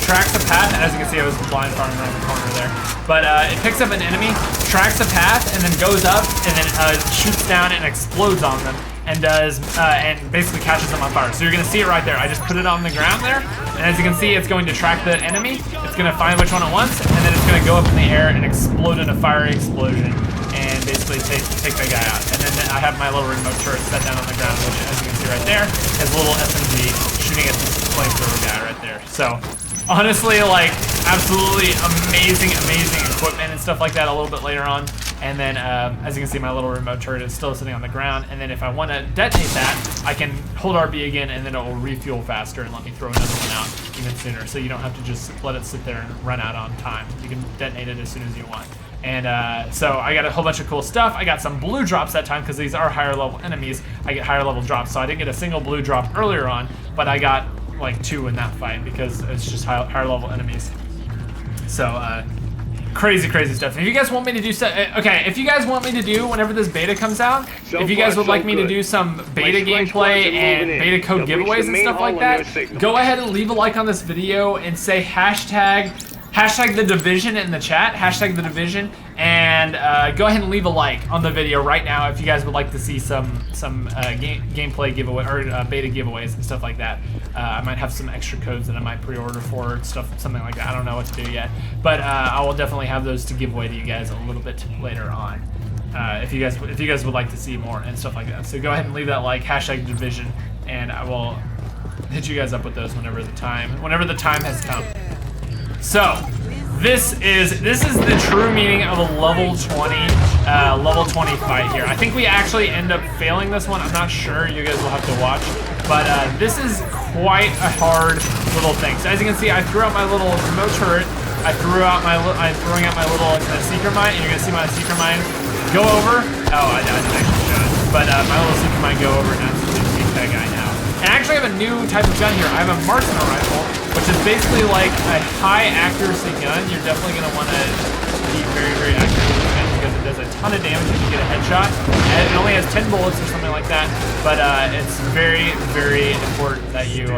tracks a path, and as you can see, I was blind firing around the corner there. But it picks up an enemy, tracks a path, and then goes up, and then shoots down and explodes on them, and and basically catches them on fire. So you're gonna see it right there. I just put it on the ground there, and as you can see, it's going to track the enemy. It's gonna find which one it wants, and then it's gonna go up in the air and explode in a fiery explosion, and basically take that guy out. And then I have my little remote turret set down on the ground, which, as you can see right there, has a little SMG shooting at this flamethrower guy right there. So honestly, like, absolutely amazing equipment and stuff like that a little bit later on. And then, as you can see, my little remote turret is still sitting on the ground. And then if I want to detonate that, I can hold RB again, and then it will refuel faster and let me throw another one out even sooner. So you don't have to just let it sit there and run out on time. You can detonate it as soon as you want. And so I got a whole bunch of cool stuff. I got some blue drops that time because these are higher level enemies. I get higher level drops. So I didn't get a single blue drop earlier on, but I got like 2 in that fight because it's just higher level enemies. So crazy stuff. If you guys want me to do if you guys want me to do whenever this beta comes out, if you guys would like me to do some beta gameplay and beta code giveaways and stuff like that, go ahead and leave a like on this video and say hashtag the division in the chat, hashtag the division, and go ahead and leave a like on the video right now if you guys would like to see some gameplay giveaway or beta giveaways and stuff like that. I might have some extra codes that I might pre-order for something like that. I don't know what to do yet, but I will definitely have those to give away to you guys a little bit later on. If you guys would like to see more and stuff like that. So go ahead and leave that like, hashtag division, and I will hit you guys up with those whenever the time has come. So this is the true meaning of a level 20 fight here. I think we actually end up failing this one. I'm not sure. You guys will have to watch. But this is quite a hard little thing. So as you can see, I threw out my little remote turret. I'm throwing out my little secret mine, and you're gonna see my secret mine go over. Oh, I didn't actually show it. But my little secret mine go over and absolutely take that guy now. And I actually have a new type of gun here. I have a marksman rifle, which is basically like a high accuracy gun. You're definitely going to want to be very accurate with this gun because it does a ton of damage if you get a headshot. And it only has 10 bullets or something like that, but it's very important that you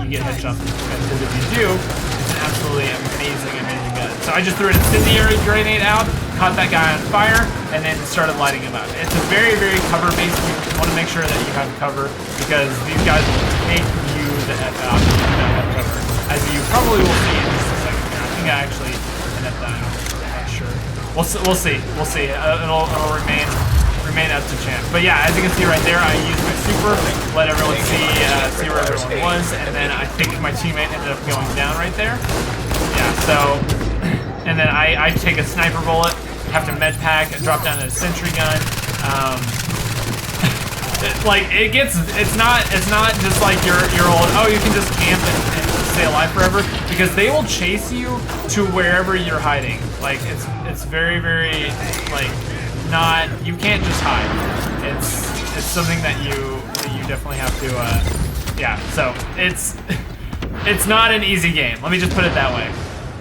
get headshots with this gun, because if you do, it's an absolutely amazing gun. So I just threw an incendiary grenade out, caught that guy on fire, and then started lighting him up. It's a very cover-based. You want to make sure that you have cover, because these guys will take you the F out if you don't have cover, as you probably will see in just a second here. I think I actually ended up dying. I'm not sure. We'll see. It'll remain up to chance. But yeah, as you can see right there, I used my super, let everyone see where everyone was, and then I think my teammate ended up going down right there. Yeah, so, and then I take a sniper bullet, have to med pack, drop down to a sentry gun. It's not just like your old, oh, you can just camp and stay alive forever, because they will chase you to wherever you're hiding. Like, it's very like, not, you can't just hide. It's something that you definitely have to yeah, so it's not an easy game, let me just put it that way.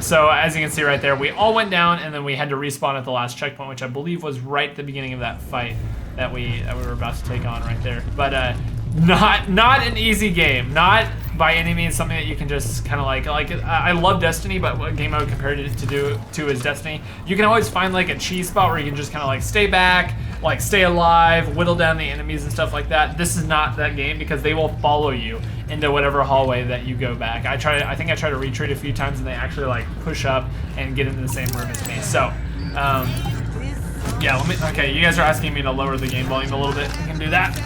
So as you can see right there, we all went down, and then we had to respawn at the last checkpoint, which I believe was right at the beginning of that fight that we were about to take on right there. But not an easy game, not by any means something that you can just kind of like I love Destiny, but what game I would compare it to is Destiny. You can always find like a cheese spot where you can just kind of like stay back, like stay alive, whittle down the enemies and stuff like that. This is not that game because they will follow you into whatever hallway that you go back. I think I tried to retreat a few times and they actually like push up and get into the same room as me. So, yeah, okay, you guys are asking me to lower the game volume a little bit. We can do that.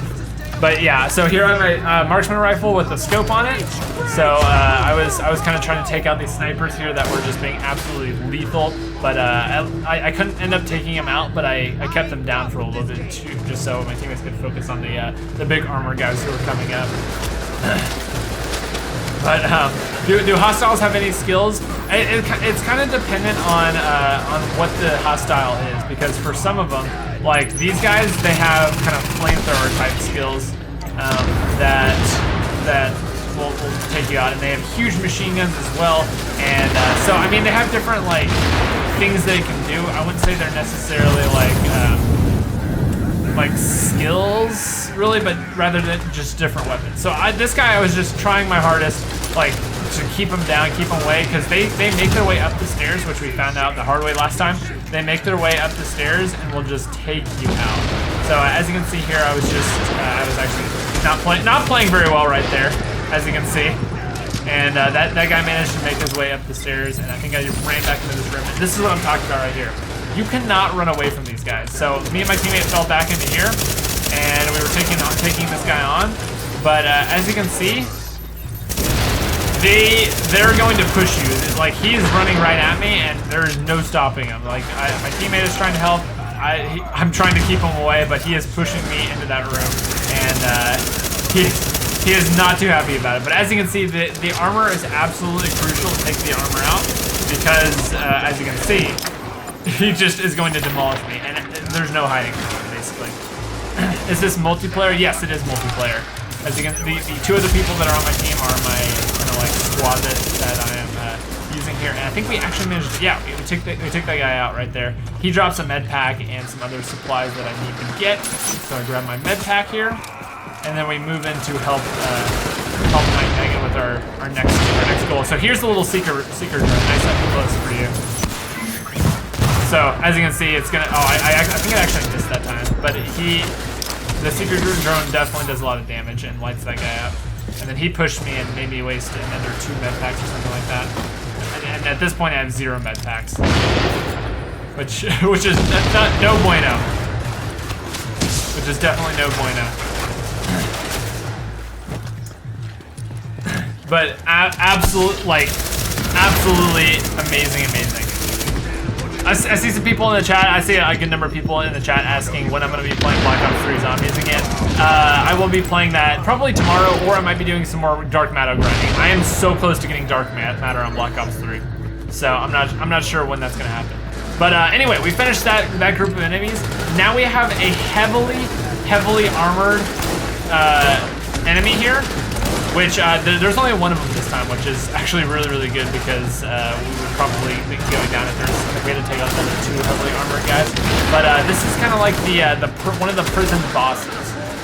But yeah, so here I have a marksman rifle with a scope on it. So I was kind of trying to take out these snipers here that were just being absolutely lethal. But I couldn't end up taking them out, but I kept them down for a little bit too, just so my teammates could focus on the big armor guys who were coming up. But do hostiles have any skills? It's kind of dependent on what the hostile is, because for some of them, like these guys, they have kind of flamethrower type skills that will take you out, and they have huge machine guns as well. And so I mean, they have different like things they can do. I wouldn't say they're necessarily like skills really, but rather than just different weapons. So this guy, I was just trying my hardest like to keep him down, keep him away, because they make their way up the stairs, which we found out the hard way last time. They make their way up the stairs and will just take you out. So as you can see here, I was actually not playing very well right there, as you can see. And that guy managed to make his way up the stairs, and I think I ran back into this room. And this is what I'm talking about right here. You cannot run away from these guys. So me and my teammate fell back into here, and we were taking this guy on. But as you can see, they're going to push you. Like, he is running right at me, and there is no stopping him. Like, my teammate is trying to help. I'm trying to keep him away, but he is pushing me into that room, and he is not too happy about it. But as you can see, the armor is absolutely crucial to take the armor out, because as you can see, he just is going to demolish me, and there's no hiding from him, basically. Is this multiplayer? Yes, it is multiplayer. As you can, the two of the people that are on my team are my kind of like squad that I am using here, and I think we actually managed to, yeah, we took that guy out right there. He dropped some med pack and some other supplies that I need to get, so I grab my med pack here, and then we move in to help Megan with our next goal. So here's the little seeker drone, nice up close for you. So as you can see, it's gonna. Oh, I think I actually missed that time, but the seeker drone definitely does a lot of damage and lights that guy up. And then he pushed me and made me waste another 2 med packs or something like that. And at this point, I have 0 med packs, which is no bueno. Which is definitely no bueno. But absolutely amazing. I see some people in the chat. I see a good number of people in the chat asking when I'm going to be playing Black Ops 3 Zombies again. I will be playing that probably tomorrow, or I might be doing some more Dark Matter grinding. I am so close to getting Dark Matter on Black Ops 3, so I'm not sure when that's going to happen. But anyway, we finished that group of enemies. Now we have a heavily armored enemy here, which there's only one of them this time, which is actually really good, because we would probably be going down if we had to take out the other 2 heavily armored guys. But this is kind of like one of the prison bosses.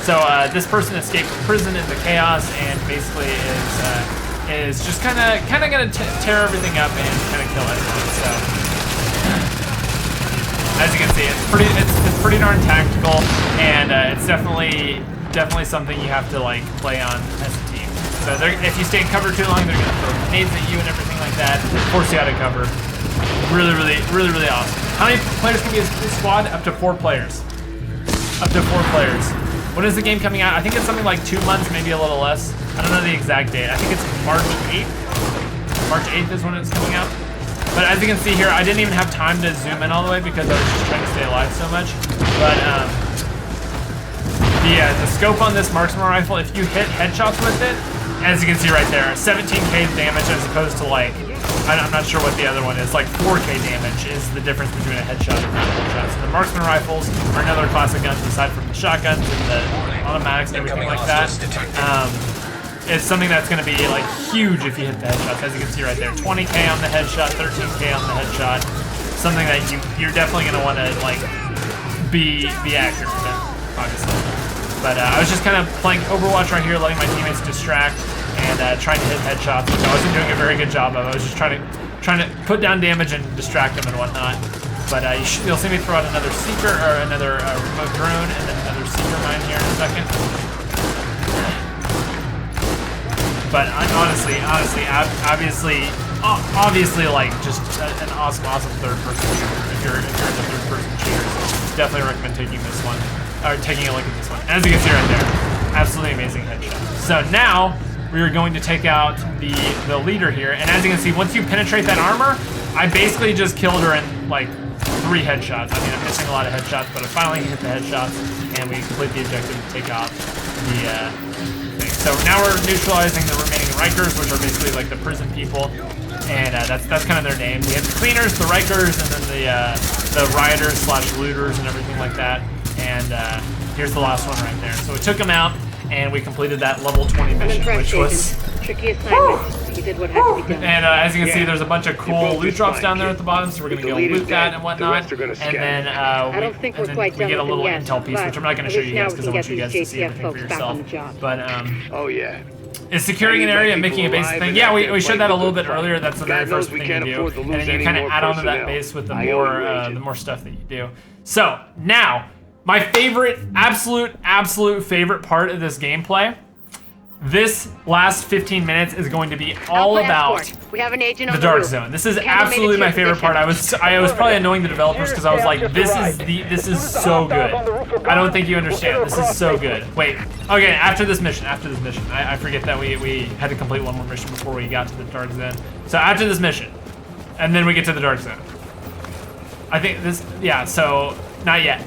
So this person escaped from prison in the chaos, and basically is just kind of gonna tear everything up and kind of kill everyone. So as you can see, it's pretty darn tactical, and it's definitely something you have to like play on as a team. So if you stay in cover too long, they're gonna throw grenades at you and everything like that, force you out of cover. Really awesome. How many players can be a squad? Up to 4 players. Up to 4 players. When is the game coming out? I think it's something like 2 months, maybe a little less. I don't know the exact date. I think it's March 8th. March 8th is when it's coming out. But as you can see here, I didn't even have time to zoom in all the way because I was just trying to stay alive so much. But the scope on this marksman rifle, if you hit headshots with it, as you can see right there, 17k damage as opposed to like, I'm not sure what the other one is, like 4k damage is the difference between a headshot and not a headshot. So the marksman rifles are another class of guns aside from the shotguns and the automatics and everything like that. It's something that's going to be like huge if you hit the headshots. As you can see right there, 20k on the headshot, 13k on the headshot. Something that you're definitely going to want to like be accurate with it, obviously. But I was just kind of playing Overwatch right here, letting my teammates distract, and trying to hit headshots, which I wasn't doing a very good job of. I was just trying to put down damage and distract them and whatnot. But you'll see me throw out another seeker or another remote drone and then another seeker mine here in a second. But honestly, obviously, like just an awesome third-person shooter. If you're into third-person shooters, definitely recommend taking this one or taking a look at this one. As you can see right there, absolutely amazing headshot. So now we are going to take out the leader here, and as you can see, once you penetrate that armor, I basically just killed her in like 3 headshots. I mean, I'm missing a lot of headshots, but I finally hit the headshots, and we complete the objective to take out the thing. So now we're neutralizing the remaining Rikers, which are basically like the prison people, and that's kind of their names. We have the cleaners, the Rikers, and then the rioters / looters and everything like that. And here's the last one right there. So we took them out, and we completed that level 20 mission, which was tricky assignment. You did what had to be done. And as you can see, there's a bunch of cool loot drops down there at the bottom, so we're gonna go loot that and whatnot. And then we get a little intel piece, which I'm not gonna show you guys because I want you guys to see everything for yourself. But oh yeah. Is securing an area and making a base thing. Yeah, we showed that a little bit earlier. That's the very first thing you do, and then you kind of add on to that base with the more stuff that you do. So now, my favorite, absolute favorite part of this gameplay. This last 15 minutes is going to be all about we have an agent the dark zone. This is absolutely my favorite part. I was probably annoying the developers because I was like, this is so good. I don't think you understand. This is so good. Wait. Okay, after this mission. I forget that we had to complete one more mission before we got to the dark zone. So after this mission, and then we get to the dark zone. I think this. Yeah. So not yet.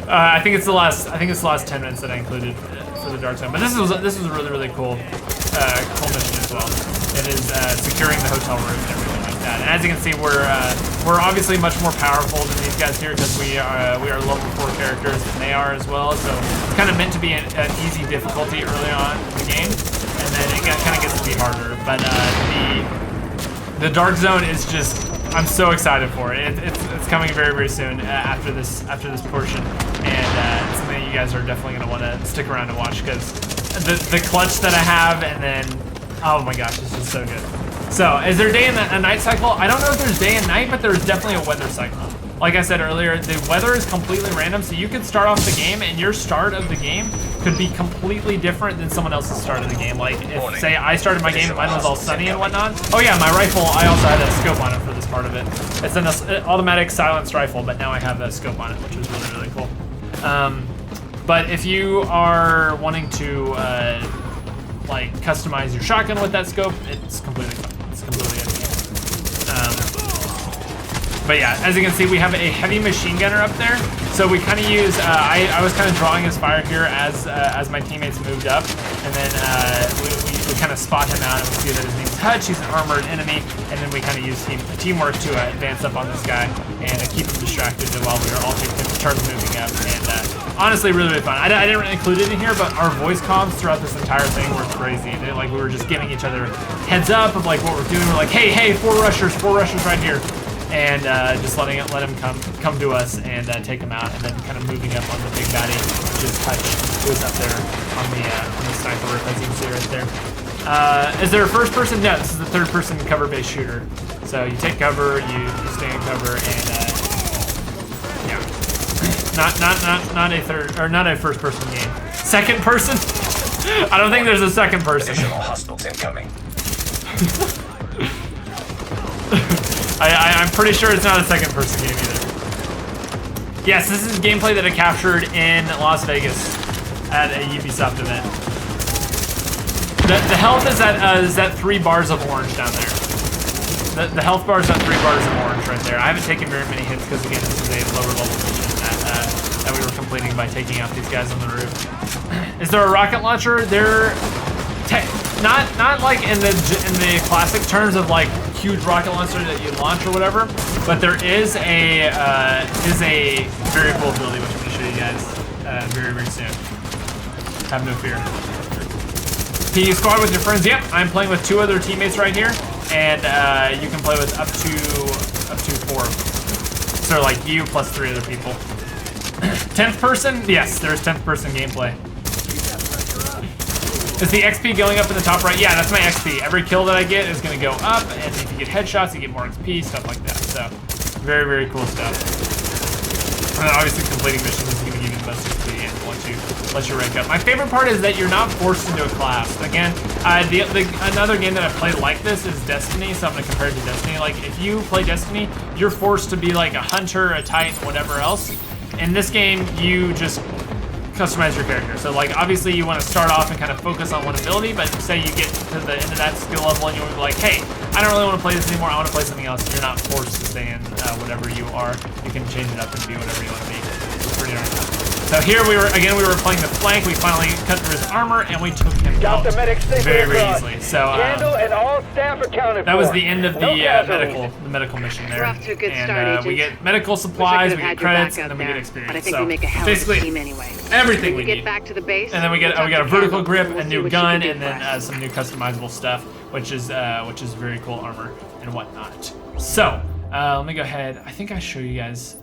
I think it's the last 10 minutes that I included for the dark zone. But this was a really cool mission as well. It is securing the hotel room and everything like that. And as you can see, we're obviously much more powerful than these guys here because we are level 4 characters and they are as well. So it's kind of meant to be an easy difficulty early on in the game, and then it kind of gets to be harder. But the dark zone is just. I'm so excited for it. It's coming very soon after this portion, and it's something you guys are definitely going to want to stick around and watch because the clutch that I have, and then oh my gosh, this is so good. So is there day and a night cycle? I don't know if there's day and night, but there's definitely a weather cycle. Like I said earlier, the weather is completely random, so you could start off the game and your start of the game could be completely different than someone else's start of the game. Like, if, say, I started my game and mine was all sunny and whatnot. Oh yeah, my rifle, I also had a scope on it for this part of it. It's an automatic silenced rifle, but now I have a scope on it, which is really cool. But if you are wanting to, like, customize your shotgun with that scope, it's completely fine. It's completely up to you. But yeah, as you can see, we have a heavy machine gunner up there. So we kind of use, I was kind of drawing his fire here as my teammates moved up. And then we kind of spot him out and we see that his name's Hutch, he's an armored enemy. And then we kind of use teamwork to advance up on this guy and keep him distracted while we were all started moving up. And honestly, really fun. I didn't really include it in here, but our voice comms throughout this entire thing were crazy. Like, we were just giving each other heads up of like what we're doing. We're like, hey, four rushers right here. And just let him come to us and take him out, and then kind of moving up on the big baddie, which is Hutch, who's up there on the sniper roof, as you can see right there. Is there a first person? No, this is the third person cover-based shooter. So you take cover, you stay in cover, and yeah, not a first person game. Second person? I don't think there's a second person. Additional hostiles incoming. I'm pretty sure it's not a second-person game either. Yes, this is gameplay that I captured in Las Vegas at a Ubisoft event. The health is at 3 bars of orange down there. The health bar is at 3 bars of orange right there. I haven't taken very many hits because, again, this is a lower-level mission that we were completing by taking out these guys on the roof. Is there a rocket launcher? Not like in the classic terms of like huge rocket launcher that you launch or whatever, but there is a very cool ability which I'm going to show you guys very soon. Have no fear. Can you squad with your friends? Yep, I'm playing with 2 other teammates right here, and you can play with up to 4. So like you plus 3 other people. 10th person? Yes, there's 10th person gameplay. Is the XP going up in the top right? Yeah, that's my XP. Every kill that I get is gonna go up, and if you get headshots, you get more XP, stuff like that. So, very, very cool stuff. And then obviously completing missions is gonna give you the most XP and let you rank up. My favorite part is that you're not forced into a class. Again, another game that I've played like this is Destiny, so I'm gonna compare it to Destiny. Like, if you play Destiny, you're forced to be like a hunter, a titan, whatever else. In this game, you just customize your character. So like obviously you want to start off and kind of focus on one ability, but say you get to the end of that skill level and you're like, hey, I don't really want to play this anymore, I want to play something else. You're not forced to stay in whatever you are. You can change it up and be whatever you want to be. It's pretty darn cool. So here we were playing the flank. We finally cut through his armor and we took him out very easily. So and all staff accounted that was for. the end of the medical mission there. We're off to a good start, And we Agent. get medical supplies, we get credits, and then we get experience. But I think so we make a hell of a basically team anyway. everything we Get need. back to the base. And then we got a vertical grip, a new gun, and then some new customizable stuff, which is very cool armor and whatnot. So let me go ahead. I think I show you guys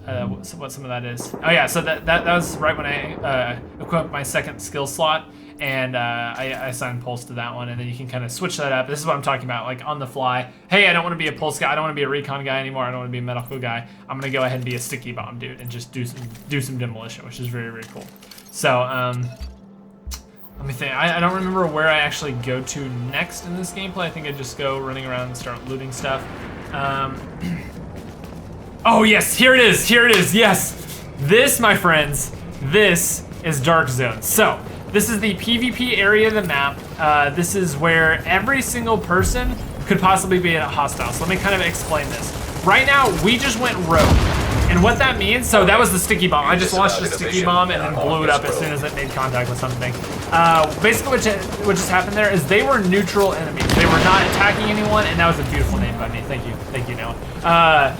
what some of that is. Oh yeah, so that was right when I equipped my second skill slot, and I assigned pulse to that one, and then you can kind of switch that up. This is what I'm talking about, like on the fly. Hey, I don't want to be a pulse guy. I don't want to be a recon guy anymore. I don't want to be a medical guy. I'm gonna go ahead and be a sticky bomb dude and just do some demolition, which is very, very cool. So let me think. I don't remember where I actually go to next in this gameplay. I think I just go running around and start looting stuff. Oh yes, here it is, yes. This, my friends, this is Dark Zone. So, this is the PvP area of the map. This is where every single person could possibly be a hostile. So let me kind of explain this. Right now, we just went rogue. And what that means, so that was the sticky bomb. I just launched a sticky bomb and then blew it up as soon as it made contact with something. Basically what just happened there is they were neutral enemies. They were not attacking anyone, and that was a beautiful name by me. Thank you, Noah.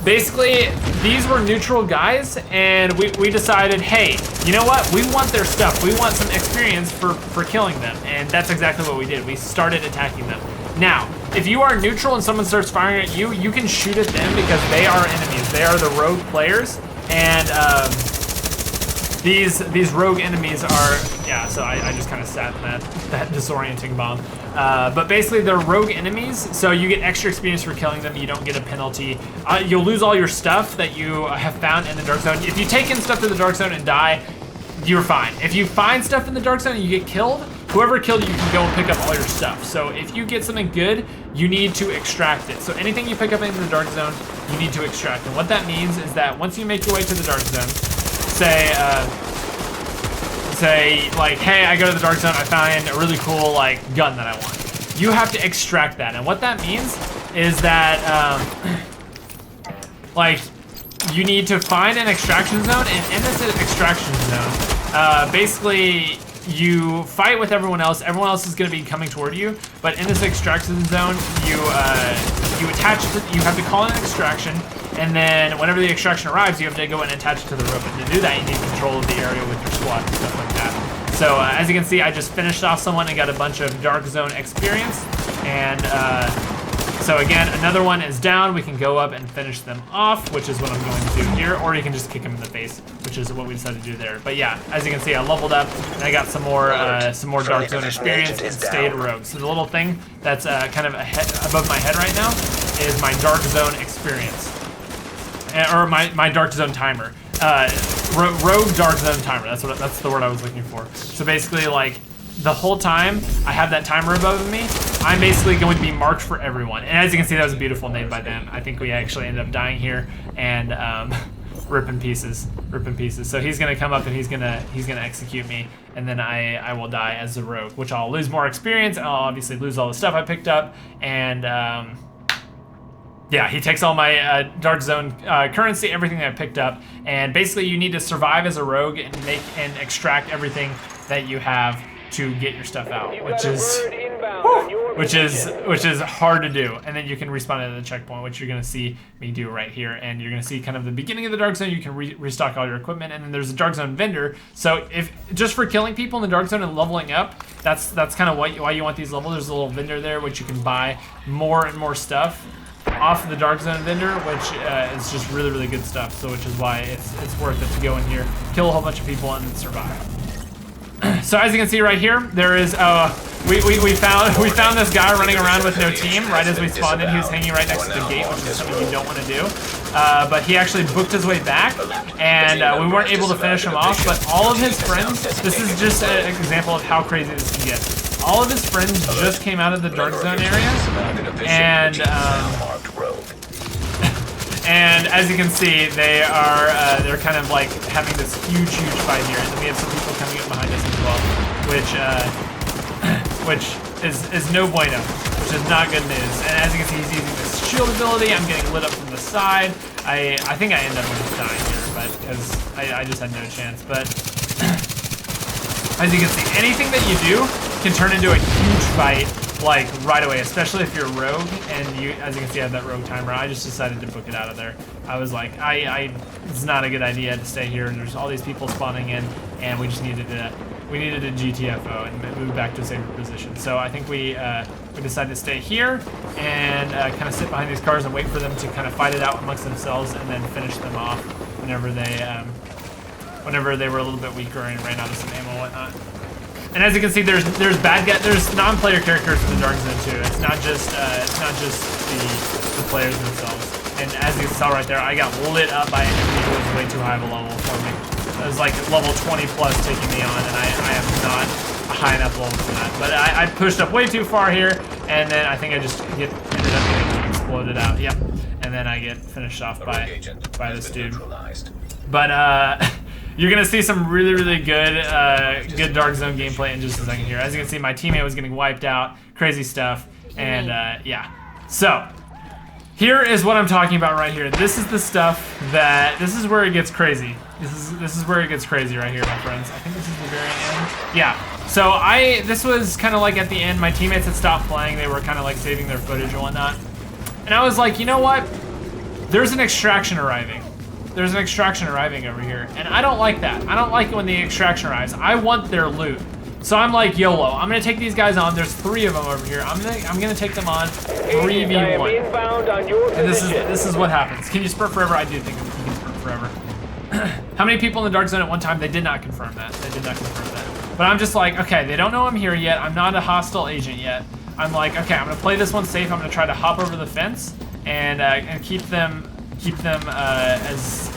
Basically, these were neutral guys, and we decided, hey, you know what? We want their stuff. We want some experience for killing them, and that's exactly what we did. We started attacking them. Now, if you are neutral and someone starts firing at you, you can shoot at them because they are enemies. They are the rogue players, and these rogue enemies are, yeah, so I just kind of sat in that disorienting bomb. But basically they're rogue enemies, so you get extra experience for killing them. You don't get a penalty. You'll lose all your stuff that you have found in the Dark Zone. If you take in stuff to the Dark Zone and die, you're fine. If you find stuff in the Dark Zone and you get killed, whoever killed you can go and pick up all your stuff. So if you get something good, you need to extract it. So anything you pick up in the Dark Zone, you need to extract. And what that means is that once you make your way to the Dark Zone, say like, hey, I go to the Dark Zone, I find a really cool like gun that I want. You have to extract that, and what that means is that like you need to find an extraction zone, and in this extraction zone, basically you fight with everyone else. Everyone else is going to be coming toward you, but in this extraction zone, you attach to, you have to call in an extraction, and then whenever the extraction arrives, you have to go and attach it to the rope. And to do that, you need control of the area with your squad and stuff like that. So as you can see, I just finished off someone and got a bunch of Dark Zone experience, and so again, another one is down. We can go up and finish them off, which is what I'm going to do here, or you can just kick them in the face, which is what we decided to do there. But yeah, as you can see, I leveled up and I got some more Dark Zone experience and stayed rogue. So the little thing that's kind of above my head right now is my Dark Zone experience, or my Dark Zone timer. Rogue Dark Zone timer. That's the word I was looking for. So basically, like, the whole time I have that timer above me, I'm basically going to be marked for everyone. And as you can see, that was a beautiful name by them. I think we actually ended up dying here and ripping pieces. So he's gonna come up and he's gonna execute me, and then I will die as the rogue, which I'll lose more experience. I'll obviously lose all the stuff I picked up, and yeah, he takes all my Dark Zone currency, everything that I picked up, and basically you need to survive as a rogue and extract everything that you have to get your stuff out, which is hard to do. And then you can respawn at the checkpoint, which you're gonna see me do right here. And you're gonna see kind of the beginning of the Dark Zone. You can restock all your equipment, and then there's a Dark Zone vendor. So if just for killing people in the Dark Zone and leveling up, that's kind of why you want these levels. There's a little vendor there, which you can buy more and more stuff off of the Dark Zone vendor, which is just really, really good stuff. So which is why it's worth it to go in here, kill a whole bunch of people, and then survive. So as you can see right here, there is we found this guy running around with no team right as we spawned in. He was hanging right next to the gate, which is something you don't want to do. But he actually booked his way back, and we weren't able to finish him off. But all of his friends, this is just an example of how crazy this can get. All of his friends just came out of the dark zone area, and and as you can see, they're kind of like having this huge fight here, and then we have some people coming up behind us as well, which is no bueno, which is not good news. And as you can see, he's using this shield ability. I'm getting lit up from the side. I think I end up just dying here, but because I just had no chance. But as you can see, anything that you do can turn into a huge fight, like right away, especially if you're rogue. And you, as you can see, I have that rogue timer. I just decided to book it out of there. I was like, it's not a good idea to stay here, and there's all these people spawning in, and we just needed to. We needed a GTFO and move back to a safer position. So I think we decided to stay here and kind of sit behind these cars and wait for them to kind of fight it out amongst themselves, and then finish them off whenever they were a little bit weaker and ran out of some ammo and whatnot. And as you can see, there's non-player characters in the dark zone too. It's not just the players themselves. And as you saw right there, I got lit up by an enemy who was way too high of a level for me. It was like level 20 plus taking me on, and I am not a high enough level for that. But I pushed up way too far here, and then I think I just ended up getting exploded out. Yep. And then I get finished off by this dude. But you're gonna see some really good dark zone gameplay in just a second here. As you can see, my teammate was getting wiped out, crazy stuff, and yeah. So here is what I'm talking about right here. This is the stuff this is where it gets crazy. This is where it gets crazy right here, my friends. I think this is the very end. Yeah. So this was kind of like at the end. My teammates had stopped playing. They were kind of like saving their footage and whatnot. And I was like, you know what? There's an extraction arriving. There's an extraction arriving over here, and I don't like that. I don't like it when the extraction arrives. I want their loot. So I'm like, YOLO. I'm gonna take these guys on. There's 3 of them over here. I'm gonna take them on 3v1. And this is what happens. Can you sprint forever? I do think you can sprint forever. How many people in the dark zone at one time? They did not confirm that. They did not confirm that. But I'm just like, okay, they don't know I'm here yet. I'm not a hostile agent yet. I'm like, okay, I'm gonna play this one safe. I'm gonna try to hop over the fence and keep them as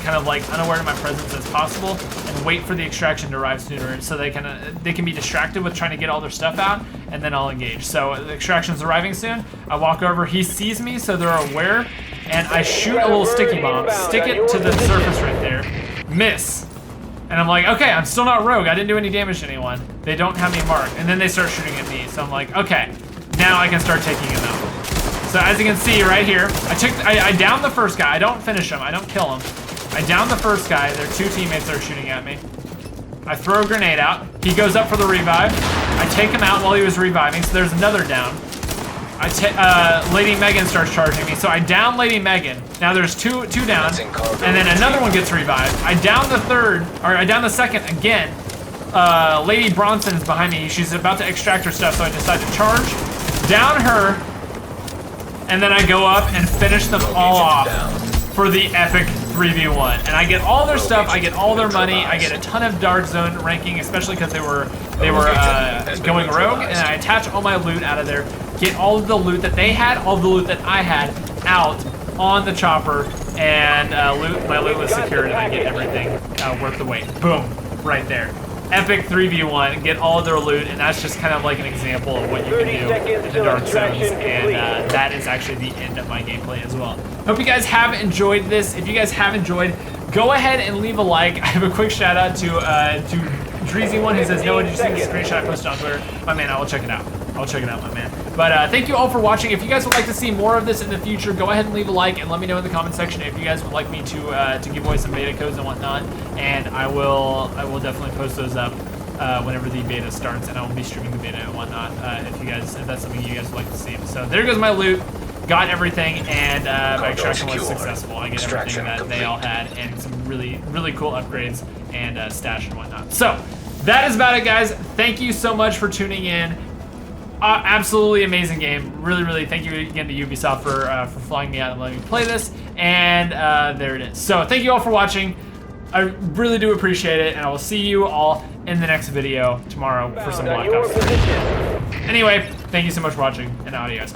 kind of like unaware of my presence as possible, and wait for the extraction to arrive sooner, so they can be distracted with trying to get all their stuff out, and then I'll engage. So the extraction's arriving soon. I walk over. He sees me, so they're aware, and I shoot a little sticky bomb, stick it to the surface right there, miss. And I'm like, okay, I'm still not rogue. I didn't do any damage to anyone. They don't have me marked. And then they start shooting at me. So I'm like, okay, now I can start taking him out. So as you can see right here, I downed the first guy. I don't finish him. I don't kill him. I downed the first guy. There are 2 teammates that are shooting at me. I throw a grenade out. He goes up for the revive. I take him out while he was reviving. So there's another down. Lady Megan starts charging me. So I down Lady Megan. Now there's two down, and then another one gets revived. I down the second again. Lady Bronson is behind me. She's about to extract her stuff, so I decide to charge, down her, and then I go up and finish them all off for the epic 3v1. And I get all their stuff, I get all their money, I get a ton of dark zone ranking, especially because they were going rogue, and I attach all my loot out of there, get all of the loot that they had, all of the loot that I had out on the chopper, and my loot was secured, and I get everything worth the wait. Boom, right there. Epic 3v1, get all of their loot, and that's just kind of like an example of what you can do in the dark zones, and that is actually the end of my gameplay as well. Hope you guys have enjoyed this. If you guys have enjoyed, go ahead and leave a like. I have a quick shout out to Dreezy1 who says, Noah, did you see the screenshot I posted on Twitter? My man, I will check it out. I'll check it out, my man. But thank you all for watching. If you guys would like to see more of this in the future, go ahead and leave a like and let me know in the comment section if you guys would like me to give away some beta codes and whatnot. And I will definitely post those up whenever the beta starts, and I will be streaming the beta and whatnot if that's something you guys would like to see. So there goes my loot. Got everything, and my extraction was successful. I get everything that they all had, and some really cool upgrades and stash and whatnot. So that is about it, guys. Thank you so much for tuning in. Absolutely amazing game. Really thank you again to Ubisoft for flying me out and letting me play this. And there it is. So thank you all for watching. I really do appreciate it, and I will see you all in the next video tomorrow for some Black your Ops. position. Anyway, thank you so much for watching, and adios.